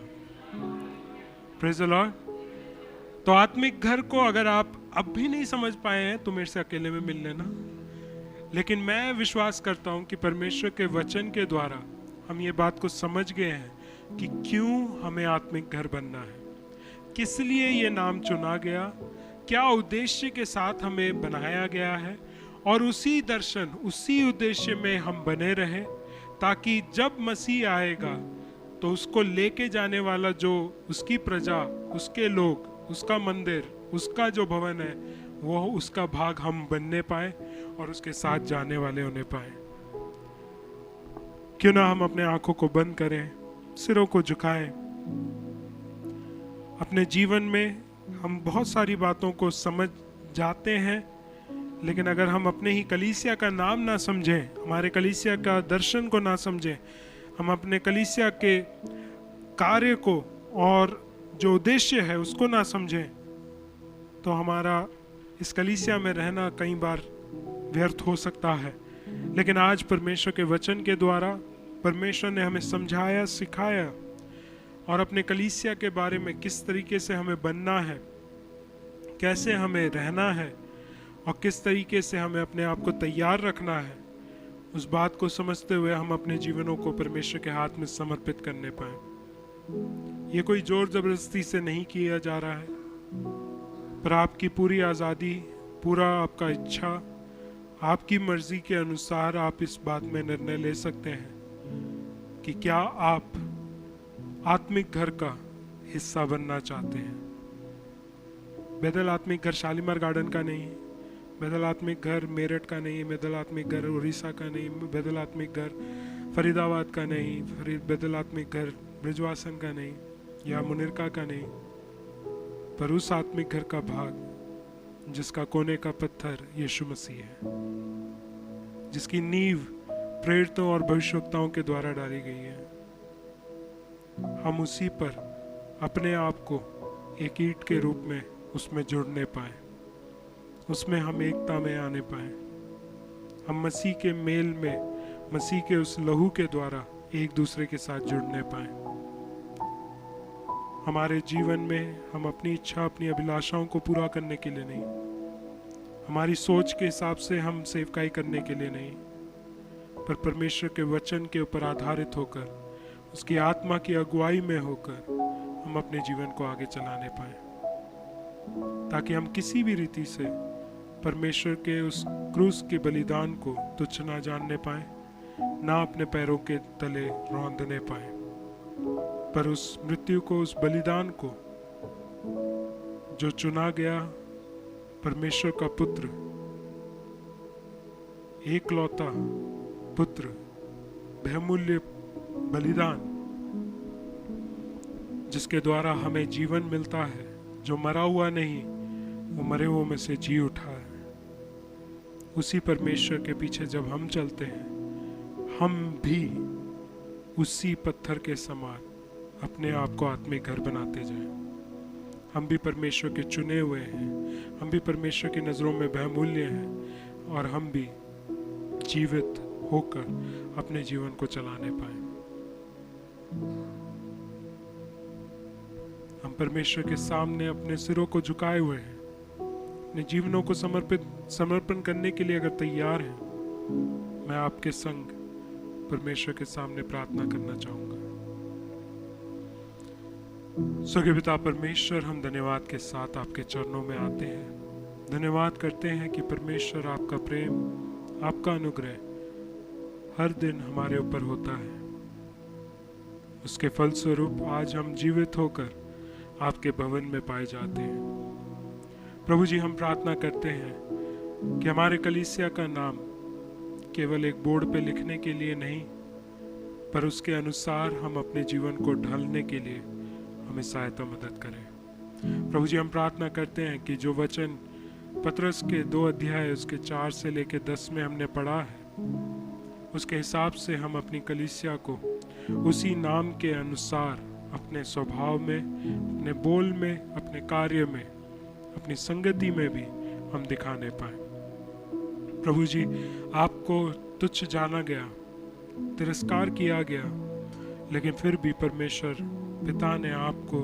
Praise the Lord. तो आत्मिक घर को अगर आप अब भी नहीं समझ पाए हैं तो मेरे से अकेले में मिल लेना, लेकिन मैं विश्वास करता हूं कि परमेश्वर के वचन के द्वारा हम ये बात को समझ गए हैं कि क्यों हमें आत्मिक घर बनना है, किस लिए ये नाम चुना गया, क्या उद्देश्य के साथ हमें बनाया गया है, और उसी दर्शन, उसी उद्देश्य में हम बने रहें, ताकि जब मसीह आएगा तो उसको लेके जाने वाला जो उसकी प्रजा, उसके लोग, उसका मंदिर, उसका जो भवन है, वो उसका भाग हम बनने पाए और उसके साथ जाने वाले होने पाए। क्यों ना हम अपने आंखों को बंद करें, सिरों को झुकाएं। अपने जीवन में हम बहुत सारी बातों को समझ जाते हैं, लेकिन अगर हम अपने ही कलीसिया का नाम ना समझें, हमारे कलीसिया का दर्शन को ना समझें, हम अपने कलीसिया के कार्य को और जो उद्देश्य है उसको ना समझें, तो हमारा इस कलीसिया में रहना कई बार व्यर्थ हो सकता है। लेकिन आज परमेश्वर के वचन के द्वारा परमेश्वर ने हमें समझाया, सिखाया, और अपने कलीसिया के बारे में किस तरीके से हमें बनना है, कैसे हमें रहना है, और किस तरीके से हमें अपने आप को तैयार रखना है, उस बात को समझते हुए हम अपने जीवनों को परमेश्वर के हाथ में समर्पित करने पाए। ये कोई जोर जबरदस्ती से नहीं किया जा रहा है, पर आपकी पूरी आज़ादी, पूरा आपका इच्छा, आपकी मर्जी के अनुसार आप इस बात में निर्णय ले सकते हैं कि क्या आप आत्मिक घर का हिस्सा बनना चाहते हैं। बेदल आत्मिक घर शालीमार गार्डन का नहीं, बेदल आत्मिक घर मेरठ का नहीं, बेदल आत्मिक घर उड़ीसा का नहीं, बेदल आत्मिक घर फरीदाबाद का नहीं, बेदल आत्मिक घर ब्रिजवासन का नहीं, या मुनिरका का नहीं, पर उस आत्मिक घर का भाग जिसका कोने का पत्थर यीशु मसीह है, जिसकी नींव प्रेरितों और भविष्यवक्ताओं के द्वारा डाली गई है। हम उसी पर अपने आप को एक ईंट के रूप में उसमें जुड़ने पाए, उसमें हम एकता में आने पाए, हम मसीह के मेल में, मसीह के उस लहू के द्वारा एक दूसरे के साथ जुड़ने पाए। हमारे जीवन में हम अपनी इच्छा, अपनी अभिलाषाओं को पूरा करने के लिए नहीं, हमारी सोच के हिसाब से हम सेवकाई करने के लिए नहीं, पर परमेश्वर के वचन के ऊपर आधारित होकर, उसकी आत्मा की अगुवाई में होकर हम अपने जीवन को आगे चलाने पाए, ताकि हम किसी भी रीति से परमेश्वर के उस क्रूस के बलिदान को तुच्छ ना जानने पाए, ना अपने पैरों के तले रौंदने पाए, पर उस मृत्यु को, उस बलिदान को, जो चुना गया परमेश्वर का पुत्र, एकलौता पुत्र, बहुमूल्य बलिदान, जिसके द्वारा हमें जीवन मिलता है, जो मरा हुआ नहीं, वो मरे हुओं में से जी उठा है। उसी परमेश्वर के पीछे जब हम चलते हैं, हम भी उसी पत्थर के समान अपने आप को आत्मिक घर बनाते जाएं। हम भी परमेश्वर के चुने हुए हैं, हम भी परमेश्वर की नज़रों में बहुमूल्य हैं, और हम भी जीवित होकर अपने जीवन को चलाने पाए। हम परमेश्वर के सामने अपने सिरों को झुकाए हुए हैं, अपने जीवनों को समर्पण करने के लिए अगर तैयार हैं, मैं आपके संग परमेश्वर के सामने प्रार्थना करना चाहूंगा। स्वर्गीय पिता परमेश्वर, हम धन्यवाद के साथ आपके चरणों में आते हैं। धन्यवाद करते हैं कि परमेश्वर आपका प्रेम, आपका अनुग्रह हर दिन हमारे ऊपर होता है। उसके फलस्वरूप आज हम जीवित होकर आपके भवन में पाए जाते हैं। प्रभु जी, हम प्रार्थना करते हैं कि हमारे कलीसिया का नाम केवल एक बोर्ड पे लिखने के लिए नहीं, पर उसके अनुसार हम अपने जीवन को ढालने के लिए हमें सहायता मदद करें। प्रभु जी, हम प्रार्थना करते हैं कि जो वचन पतरस के 2 अध्याय उसके 4 से लेकर 10 में हमने पढ़ा है, उसके हिसाब से हम अपनी कलीसिया को उसी नाम के अनुसार अपने स्वभाव में, अपने बोल में, अपने कार्य में, अपनी संगति में भी हम दिखाने पाए। प्रभु जी, आपको तुच्छ जाना गया, तिरस्कार किया गया, लेकिन फिर भी परमेश्वर पिता ने आपको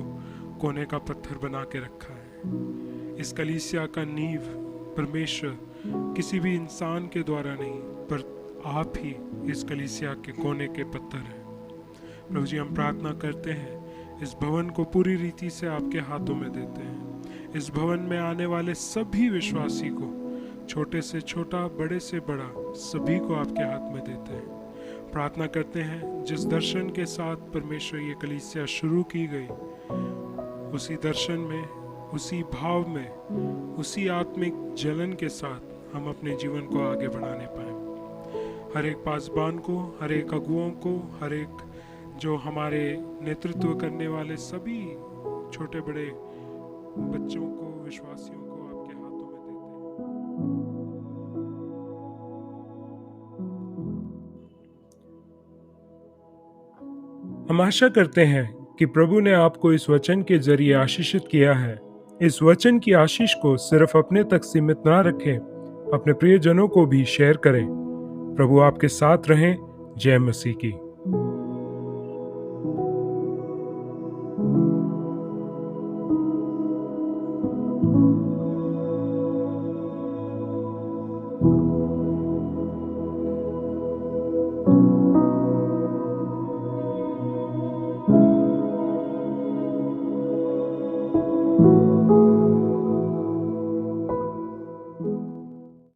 कोने का पत्थर बना के रखा है। इस कलीसिया का नींव परमेश्वर किसी भी इंसान के द्वारा नहीं, पर आप ही इस कलीसिया के कोने के पत्थर हैं। प्रभु जी, हम प्रार्थना करते हैं, इस भवन को पूरी रीति से आपके हाथों में देते हैं। इस भवन में आने वाले सभी विश्वासी को, छोटे से छोटा, बड़े से बड़ा, सभी को आपके हाथ में देते हैं। प्रार्थना करते हैं जिस दर्शन के साथ परमेश्वर ये कलीसिया शुरू की गई, उसी दर्शन में, उसी भाव में, उसी आत्मिक जलन के साथ हम अपने जीवन को आगे बढ़ाने पाएं। हर एक पासबान को, हर एक अगुओं को, हर एक जो हमारे नेतृत्व करने वाले सभी छोटे बड़े बच्चों को, विश्वासियों को आपके हाथों में देते हैं। हम आशा करते हैं कि प्रभु ने आपको इस वचन के जरिए आशीषित किया है। इस वचन की आशीष को सिर्फ अपने तक सीमित ना रखें, अपने प्रियजनों को भी शेयर करें। प्रभु आपके साथ रहें। जय मसीह की।